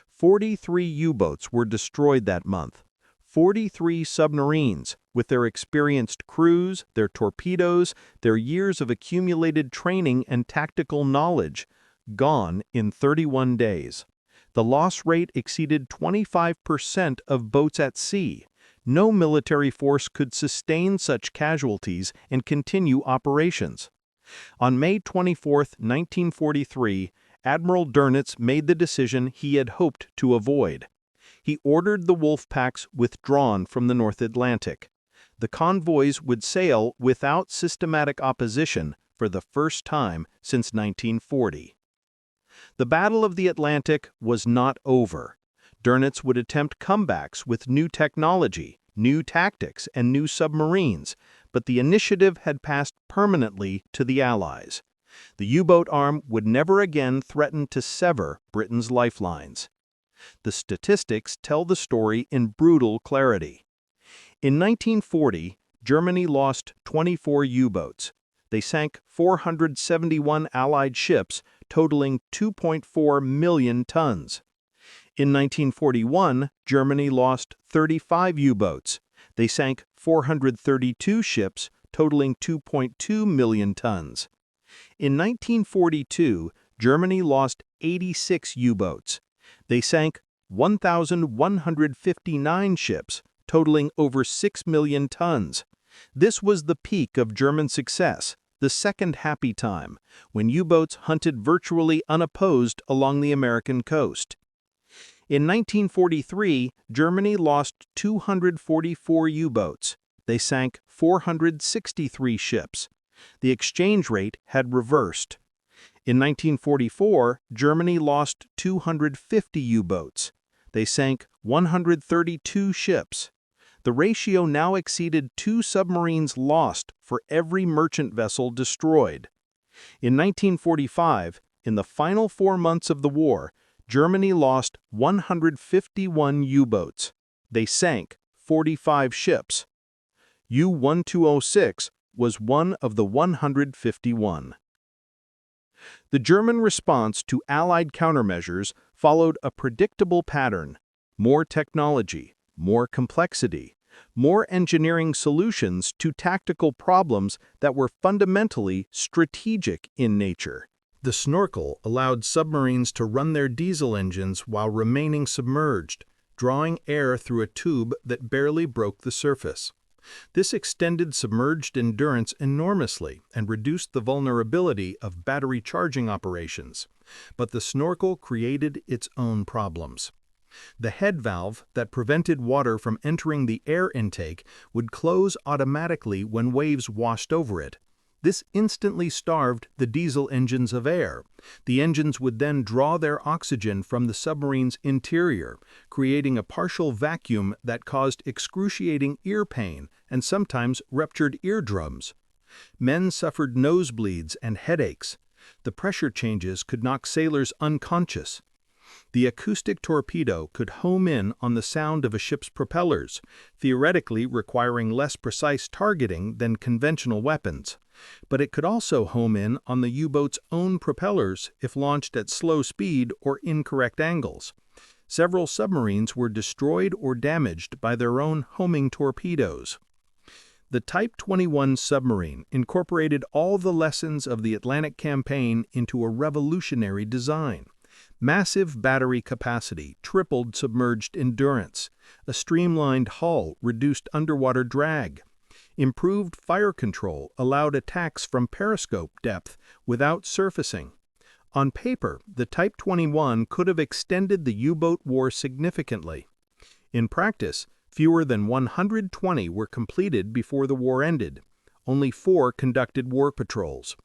43 U-boats were destroyed that month. 43 submarines, with their experienced crews, their torpedoes, their years of accumulated training and tactical knowledge, gone in 31 days. The loss rate exceeded 25% of boats at sea. No military force could sustain such casualties and continue operations. On May 24, 1943, Admiral Dönitz made the decision he had hoped to avoid. He ordered the Wolfpacks withdrawn from the North Atlantic. The convoys would sail without systematic opposition for the first time since 1940. The Battle of the Atlantic was not over. Dönitz would attempt comebacks with new technology, new tactics, and new submarines, but the initiative had passed permanently to the Allies. The U-boat arm would never again threaten to sever Britain's lifelines. The statistics tell the story in brutal clarity. In 1940, Germany lost 24 U-boats. They sank 471 Allied ships, totaling 2.4 million tons. In 1941, Germany lost 35 U-boats. They sank 432 ships, totaling 2.2 million tons. In 1942, Germany lost 86 U-boats. They sank 1,159 ships, totaling over 6 million tons. This was the peak of German success, the second happy time, when U-boats hunted virtually unopposed along the American coast. In 1943, Germany lost 244 U-boats. They sank 463 ships. The exchange rate had reversed. In 1944, Germany lost 250 U-boats. They sank 132 ships. The ratio now exceeded 2 submarines lost for every merchant vessel destroyed. In 1945, in the final 4 months of the war, Germany lost 151 U-boats. They sank 45 ships. U-1206 was one of the 151. The German response to Allied countermeasures followed a predictable pattern: more technology, more complexity, more engineering solutions to tactical problems that were fundamentally strategic in nature. The snorkel allowed submarines to run their diesel engines while remaining submerged, drawing air through a tube that barely broke the surface. This extended submerged endurance enormously and reduced the vulnerability of battery charging operations. But the snorkel created its own problems. The head valve that prevented water from entering the air intake would close automatically when waves washed over it. This instantly starved the diesel engines of air. The engines would then draw their oxygen from the submarine's interior, creating a partial vacuum that caused excruciating ear pain and sometimes ruptured eardrums. Men suffered nosebleeds and headaches. The pressure changes could knock sailors unconscious. The acoustic torpedo could home in on the sound of a ship's propellers, theoretically requiring less precise targeting than conventional weapons. But it could also home in on the U-boat's own propellers if launched at slow speed or incorrect angles. Several submarines were destroyed or damaged by their own homing torpedoes. The Type 21 submarine incorporated all the lessons of the Atlantic campaign into a revolutionary design. Massive battery capacity tripled submerged endurance. A streamlined hull reduced underwater drag. Improved fire control allowed attacks from periscope depth without surfacing. On paper, the Type 21 could have extended the U-boat war significantly. In practice, fewer than 120 were completed before the war ended. Only 4 conducted war patrols.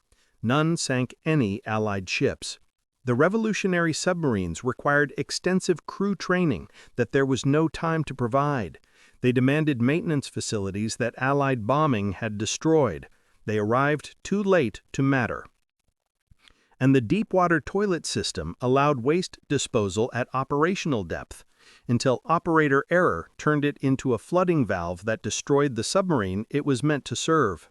None sank any Allied ships. The revolutionary submarines required extensive crew training that there was no time to provide. They demanded maintenance facilities that Allied bombing had destroyed. They arrived too late to matter. And the deep-water toilet system allowed waste disposal at operational depth, until operator error turned it into a flooding valve that destroyed the submarine it was meant to serve.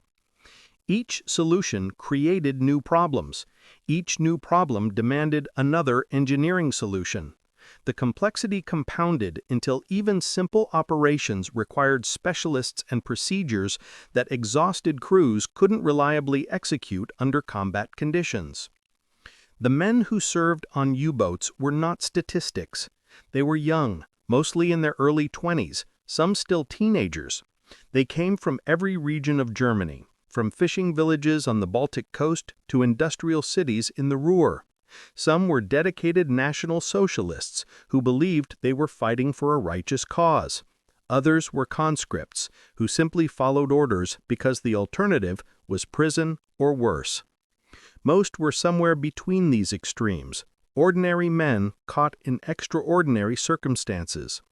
Each solution created new problems. Each new problem demanded another engineering solution. The complexity compounded until even simple operations required specialists and procedures that exhausted crews couldn't reliably execute under combat conditions. The men who served on U-boats were not statistics. They were young, mostly in their early 20s, some still teenagers. They came from every region of Germany, from fishing villages on the Baltic coast to industrial cities in the Ruhr. Some were dedicated National Socialists who believed they were fighting for a righteous cause. Others were conscripts who simply followed orders because the alternative was prison or worse. Most were somewhere between these extremes, ordinary men caught in extraordinary circumstances.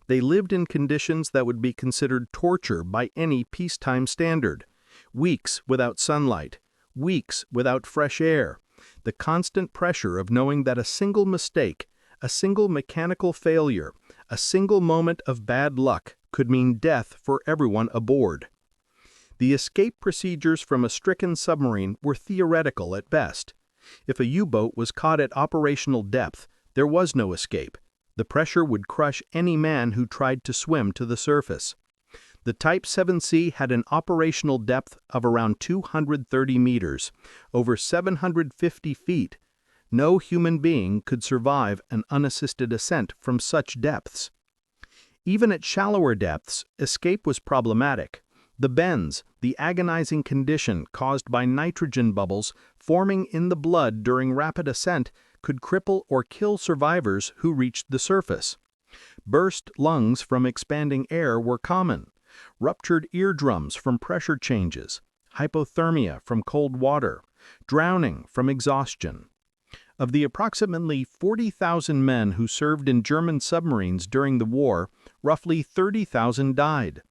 They lived in conditions that would be considered torture by any peacetime standard. Weeks without sunlight, weeks without fresh air, the constant pressure of knowing that a single mistake, a single mechanical failure, a single moment of bad luck could mean death for everyone aboard. The escape procedures from a stricken submarine were theoretical at best. If a U-boat was caught at operational depth, there was no escape. The pressure would crush any man who tried to swim to the surface. The Type 7C had an operational depth of around 230 meters, over 750 feet. No human being could survive an unassisted ascent from such depths. Even at shallower depths, escape was problematic. The bends, the agonizing condition caused by nitrogen bubbles forming in the blood during rapid ascent, could cripple or kill survivors who reached the surface. Burst lungs from expanding air were common. Ruptured eardrums from pressure changes, hypothermia from cold water, drowning from exhaustion. Of the approximately 40,000 men who served in German submarines during the war, roughly 30,000 died.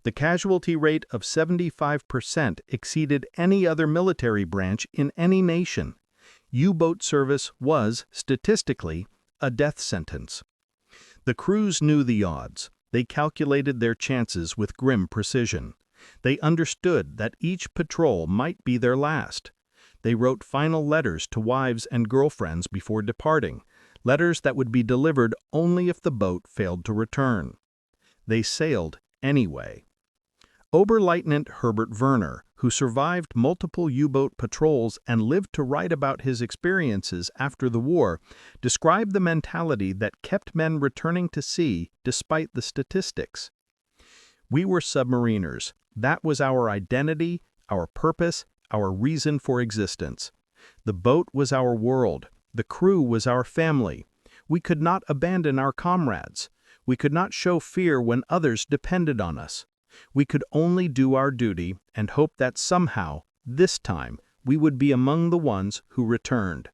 The casualty rate of 75% exceeded any other military branch in any nation. U-boat service was, statistically, a death sentence. The crews knew the odds. They calculated their chances with grim precision. They understood that each patrol might be their last. They wrote final letters to wives and girlfriends before departing, letters that would be delivered only if the boat failed to return. They sailed anyway. Oberleutnant Herbert Werner, who survived multiple U-boat patrols and lived to write about his experiences after the war, described the mentality that kept men returning to sea despite the statistics. We were submariners. That was our identity, our purpose, our reason for existence. The boat was our world. The crew was our family. We could not abandon our comrades. We could not show fear when others depended on us. We could only do our duty and hope that somehow, this time, we would be among the ones who returned.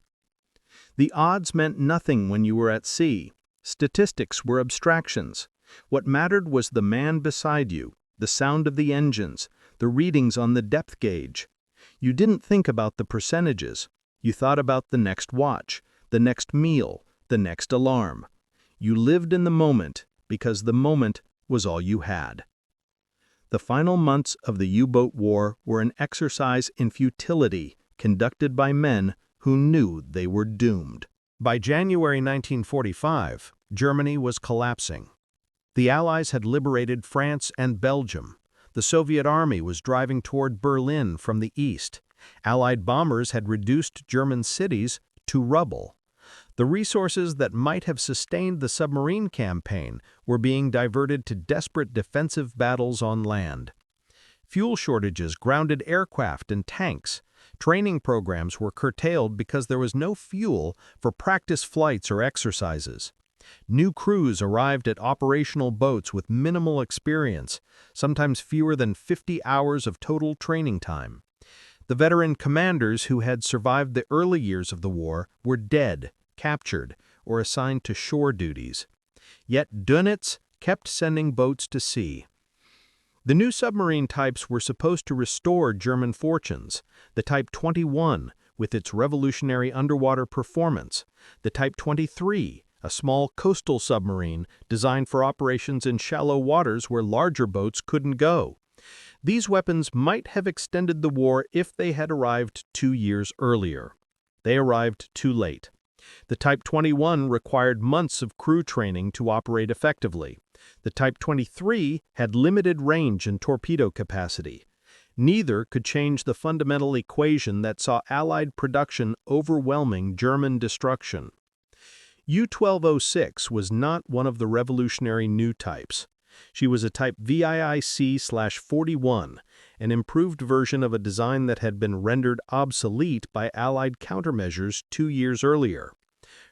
The odds meant nothing when you were at sea. Statistics were abstractions. What mattered was the man beside you, the sound of the engines, the readings on the depth gauge. You didn't think about the percentages. You thought about the next watch, the next meal, the next alarm. You lived in the moment because the moment was all you had. The final months of the U-boat war were an exercise in futility conducted by men who knew they were doomed. By January 1945, Germany was collapsing. The Allies had liberated France and Belgium. The Soviet army was driving toward Berlin from the east. Allied bombers had reduced German cities to rubble. The resources that might have sustained the submarine campaign were being diverted to desperate defensive battles on land. Fuel shortages grounded aircraft and tanks. Training programs were curtailed because there was no fuel for practice flights or exercises. New crews arrived at operational boats with minimal experience, sometimes fewer than 50 hours of total training time. The veteran commanders who had survived the early years of the war were dead, captured, or assigned to shore duties. Yet Dönitz kept sending boats to sea. The new submarine types were supposed to restore German fortunes: the Type 21, with its revolutionary underwater performance; the Type 23, a small coastal submarine designed for operations in shallow waters where larger boats couldn't go. These weapons might have extended the war if they had arrived 2 years earlier. They arrived too late. The Type 21 required months of crew training to operate effectively. The Type 23 had limited range and torpedo capacity. Neither could change the fundamental equation that saw Allied production overwhelming German destruction. U-1206 was not one of the revolutionary new types. She was a Type VIIC/41, an improved version of a design that had been rendered obsolete by Allied countermeasures 2 years earlier.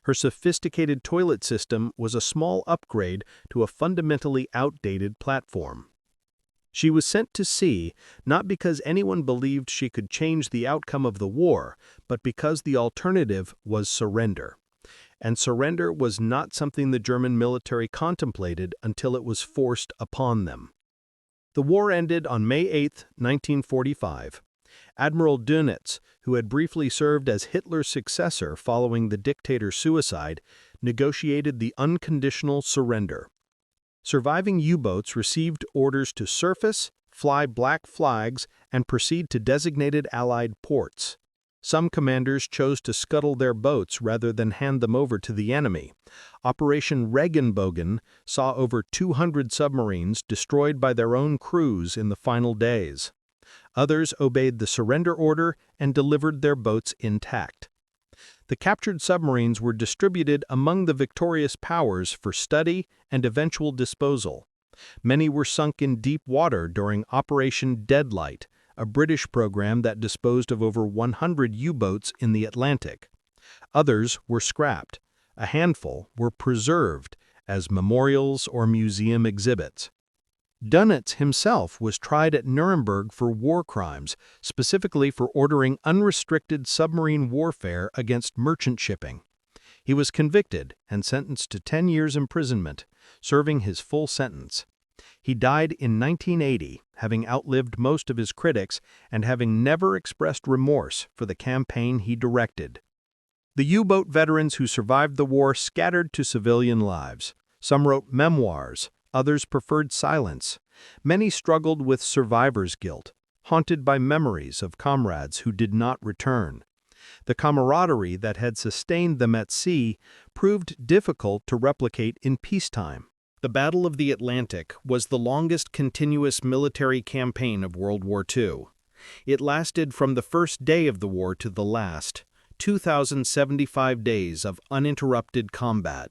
Her sophisticated toilet system was a small upgrade to a fundamentally outdated platform. She was sent to sea not because anyone believed she could change the outcome of the war, but because the alternative was surrender. And surrender was not something the German military contemplated until it was forced upon them. The war ended on May 8, 1945. Admiral Dönitz, who had briefly served as Hitler's successor following the dictator's suicide, negotiated the unconditional surrender. Surviving U-boats received orders to surface, fly black flags, and proceed to designated Allied ports. Some commanders chose to scuttle their boats rather than hand them over to the enemy. Operation Regenbogen saw over 200 submarines destroyed by their own crews in the final days. Others obeyed the surrender order and delivered their boats intact. The captured submarines were distributed among the victorious powers for study and eventual disposal. Many were sunk in deep water during Operation Deadlight, a British program that disposed of over 100 U-boats in the Atlantic. Others were scrapped. A handful were preserved as memorials or museum exhibits. Dönitz himself was tried at Nuremberg for war crimes, specifically for ordering unrestricted submarine warfare against merchant shipping. He was convicted and sentenced to 10 years imprisonment, serving his full sentence. He died in 1980, having outlived most of his critics and having never expressed remorse for the campaign he directed. The U-boat veterans who survived the war scattered to civilian lives. Some wrote memoirs, others preferred silence. Many struggled with survivor's guilt, haunted by memories of comrades who did not return. The camaraderie that had sustained them at sea proved difficult to replicate in peacetime. The Battle of the Atlantic was the longest continuous military campaign of World War II. It lasted from the first day of the war to the last, 2,075 days of uninterrupted combat.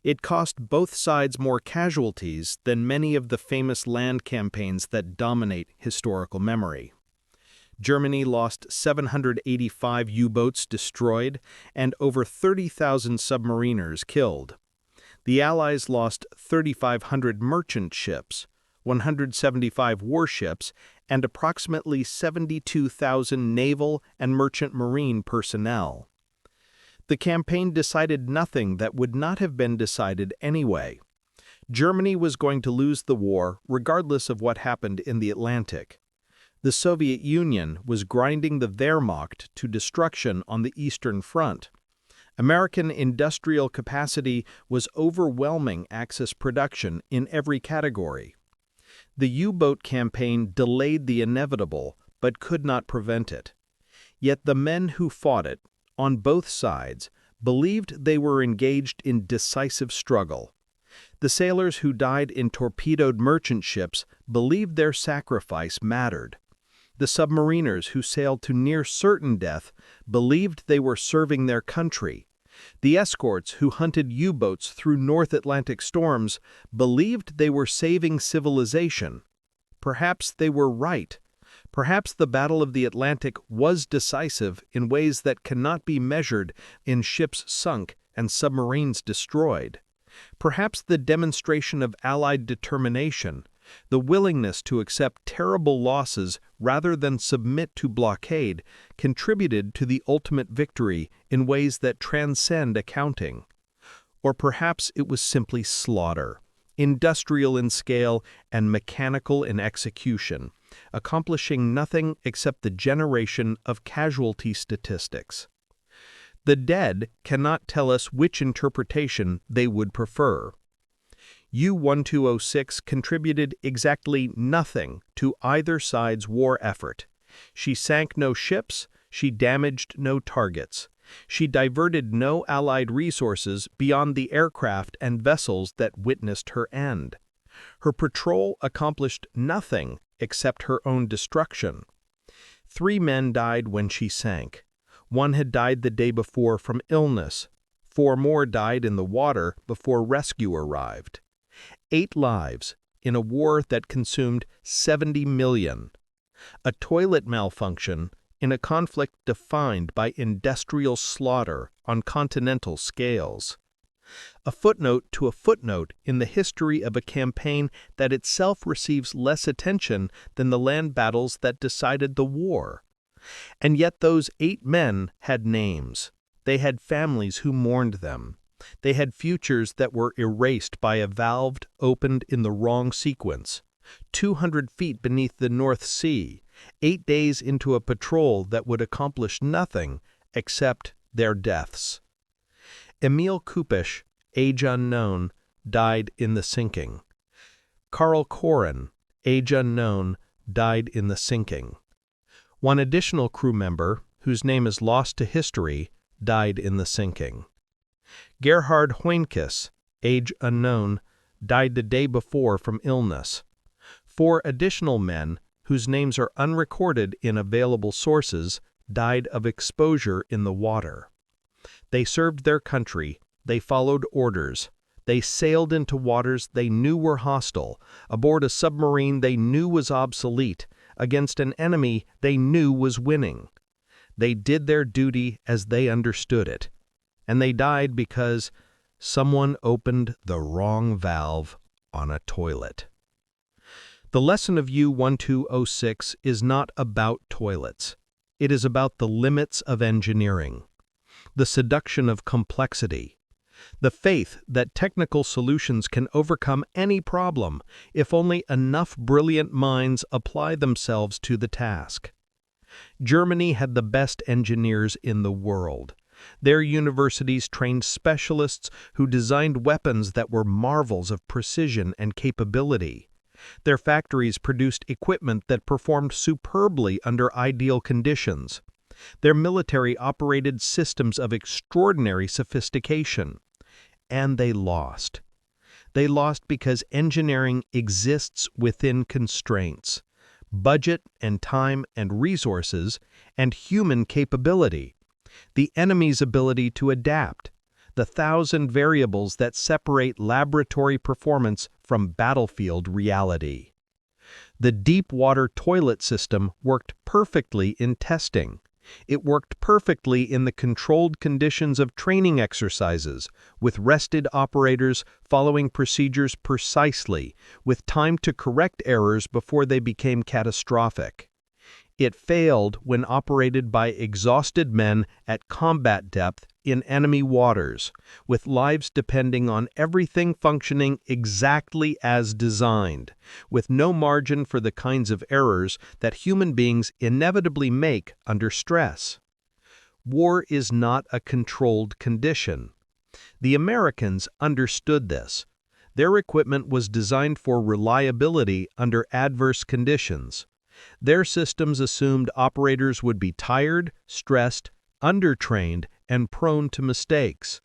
It cost both sides more casualties than many of the famous land campaigns that dominate historical memory. Germany lost 785 U-boats destroyed and over 30,000 submariners killed. The Allies lost 3,500 merchant ships, 175 warships, and approximately 72,000 naval and merchant marine personnel. The campaign decided nothing that would not have been decided anyway. Germany was going to lose the war regardless of what happened in the Atlantic. The Soviet Union was grinding the Wehrmacht to destruction on the Eastern Front. American industrial capacity was overwhelming Axis production in every category. The U-boat campaign delayed the inevitable, but could not prevent it. Yet the men who fought it, on both sides, believed they were engaged in decisive struggle. The sailors who died in torpedoed merchant ships believed their sacrifice mattered. The submariners who sailed to near certain death believed they were serving their country. The escorts who hunted U-boats through North Atlantic storms believed they were saving civilization. Perhaps they were right. Perhaps the Battle of the Atlantic was decisive in ways that cannot be measured in ships sunk and submarines destroyed. Perhaps the demonstration of Allied determination, the willingness to accept terrible losses rather than submit to blockade, contributed to the ultimate victory in ways that transcend accounting. Or perhaps it was simply slaughter, industrial in scale and mechanical in execution, accomplishing nothing except the generation of casualty statistics. The dead cannot tell us which interpretation they would prefer. U-1206 contributed exactly nothing to either side's war effort. She sank no ships, she damaged no targets. She diverted no Allied resources beyond the aircraft and vessels that witnessed her end. Her patrol accomplished nothing except her own destruction. 3 men died when she sank. 1 had died the day before from illness. 4 more died in the water before rescue arrived. 8 lives in a war that consumed 70 million. A toilet malfunction in a conflict defined by industrial slaughter on continental scales. A footnote to a footnote in the history of a campaign that itself receives less attention than the land battles that decided the war. And yet those 8 men had names. They had families who mourned them. They had futures that were erased by a valve opened in the wrong sequence. 200 feet beneath the North Sea, 8 days into a patrol that would accomplish nothing except their deaths. Emil Kupisch, age unknown, died in the sinking. Karl Koren, age unknown, died in the sinking. 1 additional crew member, whose name is lost to history, died in the sinking. Gerhard Hoenkes, age unknown, died the day before from illness. 4 additional men, whose names are unrecorded in available sources, died of exposure in the water. They served their country, they followed orders, they sailed into waters they knew were hostile, aboard a submarine they knew was obsolete, against an enemy they knew was winning. They did their duty as they understood it, and they died because someone opened the wrong valve on a toilet. The lesson of U-1206 is not about toilets. It is about the limits of engineering, the seduction of complexity, the faith that technical solutions can overcome any problem if only enough brilliant minds apply themselves to the task. Germany had the best engineers in the world. Their universities trained specialists who designed weapons that were marvels of precision and capability. Their factories produced equipment that performed superbly under ideal conditions. Their military operated systems of extraordinary sophistication. And they lost. They lost because engineering exists within constraints, budget and time and resources, and human capability. The enemy's ability to adapt, the thousand variables that separate laboratory performance from battlefield reality. The deep-water toilet system worked perfectly in testing. It worked perfectly in the controlled conditions of training exercises, with rested operators following procedures precisely, with time to correct errors before they became catastrophic. It failed when operated by exhausted men at combat depth in enemy waters, with lives depending on everything functioning exactly as designed, with no margin for the kinds of errors that human beings inevitably make under stress. War is not a controlled condition. The Americans understood this. Their equipment was designed for reliability under adverse conditions. Their systems assumed operators would be tired, stressed, undertrained, and prone to mistakes.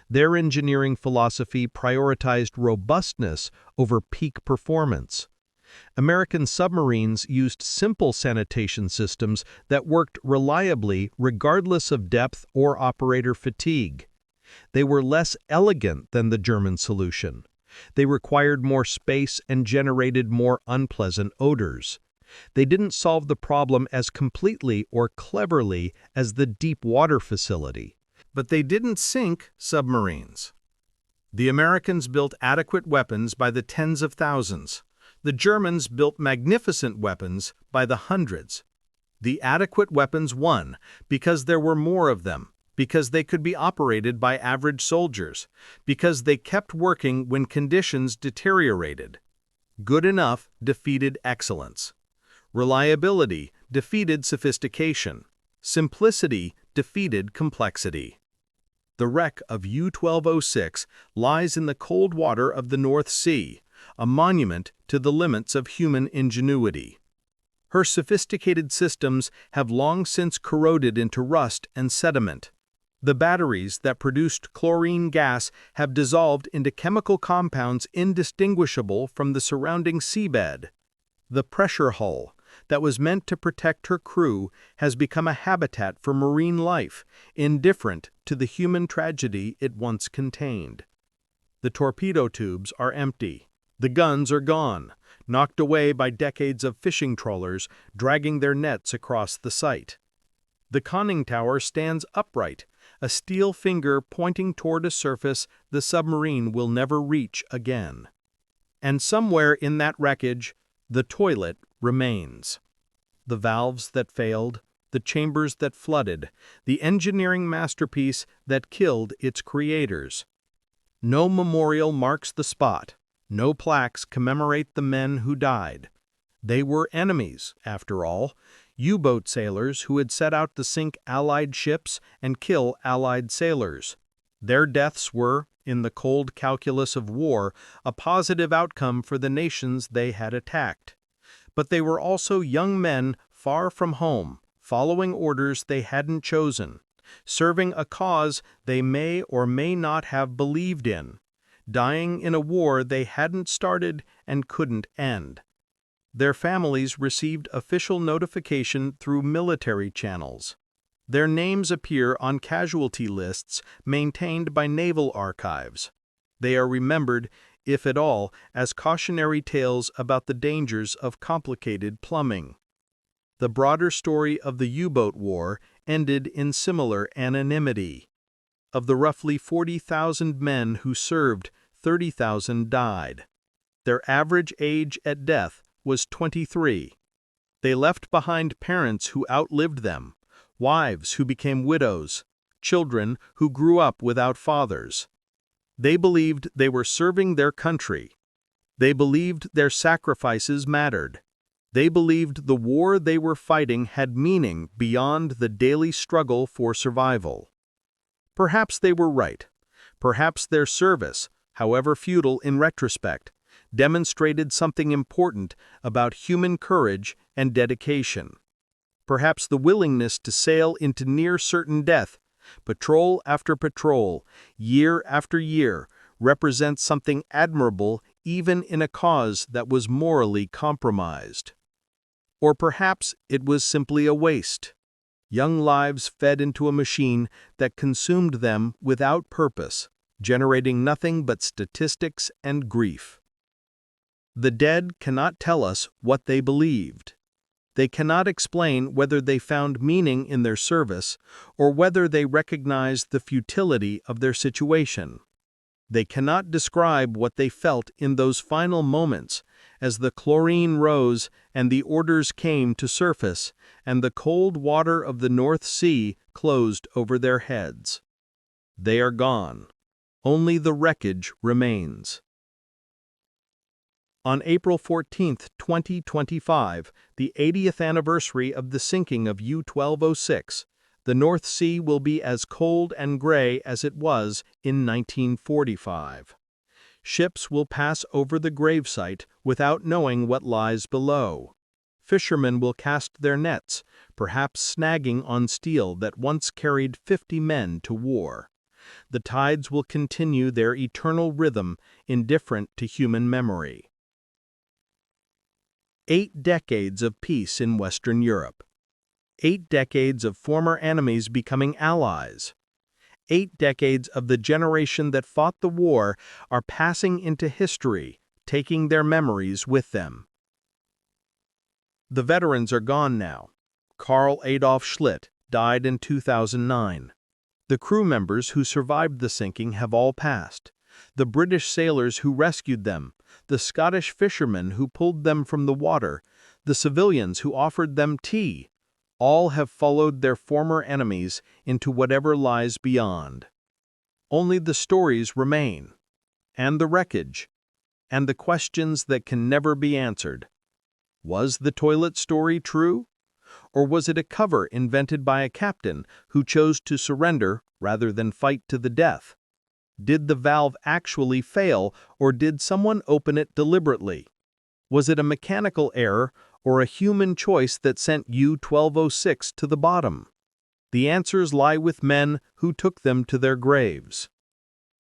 Their engineering philosophy prioritized robustness over peak performance. American submarines used simple sanitation systems that worked reliably regardless of depth or operator fatigue. They were less elegant than the German solution. They required more space and generated more unpleasant odors. They didn't solve the problem as completely or cleverly as the deep water facility, but they didn't sink submarines. The Americans built adequate weapons by the tens of thousands. The Germans built magnificent weapons by the hundreds. The adequate weapons won because there were more of them, because they could be operated by average soldiers, because they kept working when conditions deteriorated. Good enough defeated excellence. Reliability defeated sophistication. Simplicity defeated complexity. The wreck of U-1206 lies in the cold water of the North Sea, a monument to the limits of human ingenuity. Her sophisticated systems have long since corroded into rust and sediment. The batteries that produced chlorine gas have dissolved into chemical compounds indistinguishable from the surrounding seabed. The pressure hull that was meant to protect her crew has become a habitat for marine life, indifferent to the human tragedy it once contained. The torpedo tubes are empty. The guns are gone, knocked away by decades of fishing trawlers dragging their nets across the site. The conning tower stands upright, a steel finger pointing toward a surface the submarine will never reach again. And somewhere in that wreckage, the toilet remains. The valves that failed, the chambers that flooded, the engineering masterpiece that killed its creators. No memorial marks the spot. No plaques commemorate the men who died. They were enemies, after all, U-boat sailors who had set out to sink Allied ships and kill Allied sailors. Their deaths were, in the cold calculus of war, a positive outcome for the nations they had attacked. But they were also young men far from home, following orders they hadn't chosen, serving a cause they may or may not have believed in, dying in a war they hadn't started and couldn't end. Their families received official notification through military channels. Their names appear on casualty lists maintained by naval archives. They are remembered, if at all, as cautionary tales about the dangers of complicated plumbing. The broader story of the U-boat war ended in similar anonymity. Of the roughly 40,000 men who served, 30,000 died. Their average age at death was 23. They left behind parents who outlived them, wives who became widows, children who grew up without fathers. They believed they were serving their country. They believed their sacrifices mattered. They believed the war they were fighting had meaning beyond the daily struggle for survival. Perhaps they were right. Perhaps their service, however futile in retrospect, demonstrated something important about human courage and dedication. Perhaps the willingness to sail into near certain death, patrol after patrol, year after year, represents something admirable even in a cause that was morally compromised. Or perhaps it was simply a waste. Young lives fed into a machine that consumed them without purpose, generating nothing but statistics and grief. The dead cannot tell us what they believed. They cannot explain whether they found meaning in their service or whether they recognized the futility of their situation. They cannot describe what they felt in those final moments as the chlorine rose and the orders came to surface and the cold water of the North Sea closed over their heads. They are gone. Only the wreckage remains. On April 14, 2025, the 80th anniversary of the sinking of U-1206, the North Sea will be as cold and gray as it was in 1945. Ships will pass over the gravesite without knowing what lies below. Fishermen will cast their nets, perhaps snagging on steel that once carried 50 men to war. The tides will continue their eternal rhythm, indifferent to human memory. 8 decades of peace in Western Europe. 8 decades of former enemies becoming allies. 8 decades of the generation that fought the war are passing into history, taking their memories with them. The veterans are gone now. Karl Adolf Schlitt died in 2009. The crew members who survived the sinking have all passed. The British sailors who rescued them, the Scottish fishermen who pulled them from the water, the civilians who offered them tea, all have followed their former enemies into whatever lies beyond. Only the stories remain, and the wreckage, and the questions that can never be answered. Was the toilet story true? Or was it a cover invented by a captain who chose to surrender rather than fight to the death? Did the valve actually fail, or did someone open it deliberately? Was it a mechanical error or a human choice that sent U-1206 to the bottom? The answers lie with men who took them to their graves.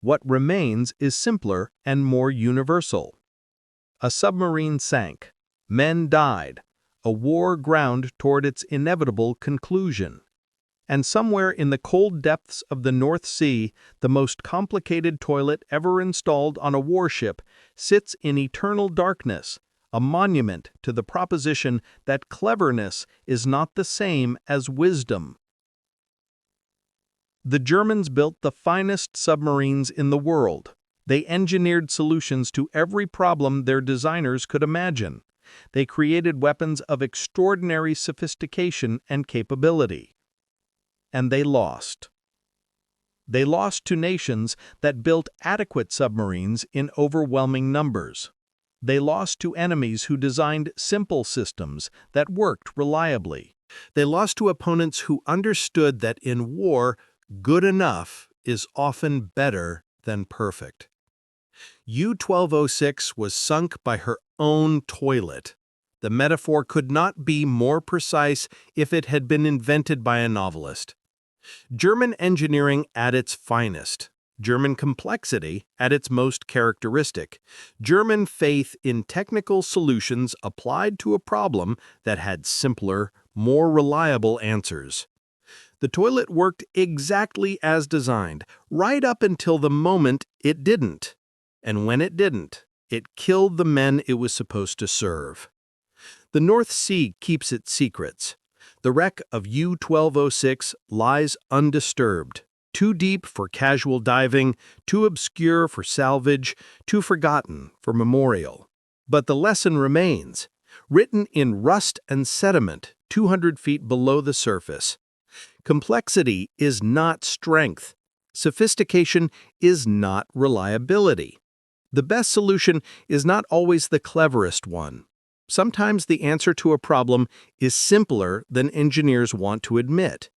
What remains is simpler and more universal. A submarine sank. Men died. A war ground toward its inevitable conclusion. And somewhere in the cold depths of the North Sea, the most complicated toilet ever installed on a warship sits in eternal darkness, a monument to the proposition that cleverness is not the same as wisdom. The Germans built the finest submarines in the world. They engineered solutions to every problem their designers could imagine. They created weapons of extraordinary sophistication and capability. And they lost. They lost to nations that built adequate submarines in overwhelming numbers. They lost to enemies who designed simple systems that worked reliably. They lost to opponents who understood that in war, good enough is often better than perfect. U-1206 was sunk by her own toilet. The metaphor could not be more precise if it had been invented by a novelist. German engineering at its finest, German complexity at its most characteristic, German faith in technical solutions applied to a problem that had simpler, more reliable answers. The toilet worked exactly as designed, right up until the moment it didn't. And when it didn't, it killed the men it was supposed to serve. The North Sea keeps its secrets. The wreck of U-1206 lies undisturbed, too deep for casual diving, too obscure for salvage, too forgotten for memorial. But the lesson remains, written in rust and sediment 200 feet below the surface. Complexity is not strength. Sophistication is not reliability. The best solution is not always the cleverest one. Sometimes the answer to a problem is simpler than engineers want to admit.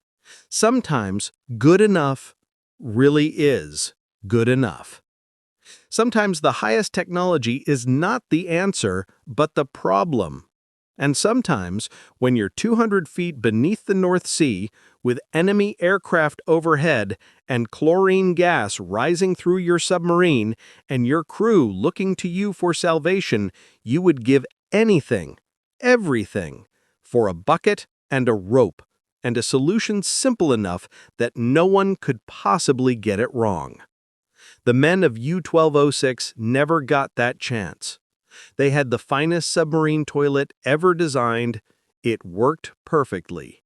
Sometimes good enough really is good enough. Sometimes the highest technology is not the answer, but the problem. And sometimes, when you're 200 feet beneath the North Sea, with enemy aircraft overhead and chlorine gas rising through your submarine, and your crew looking to you for salvation, you would give anything, everything, for a bucket and a rope and a solution simple enough that no one could possibly get it wrong. The men of U-1206 never got that chance. They had the finest submarine toilet ever designed. It worked perfectly.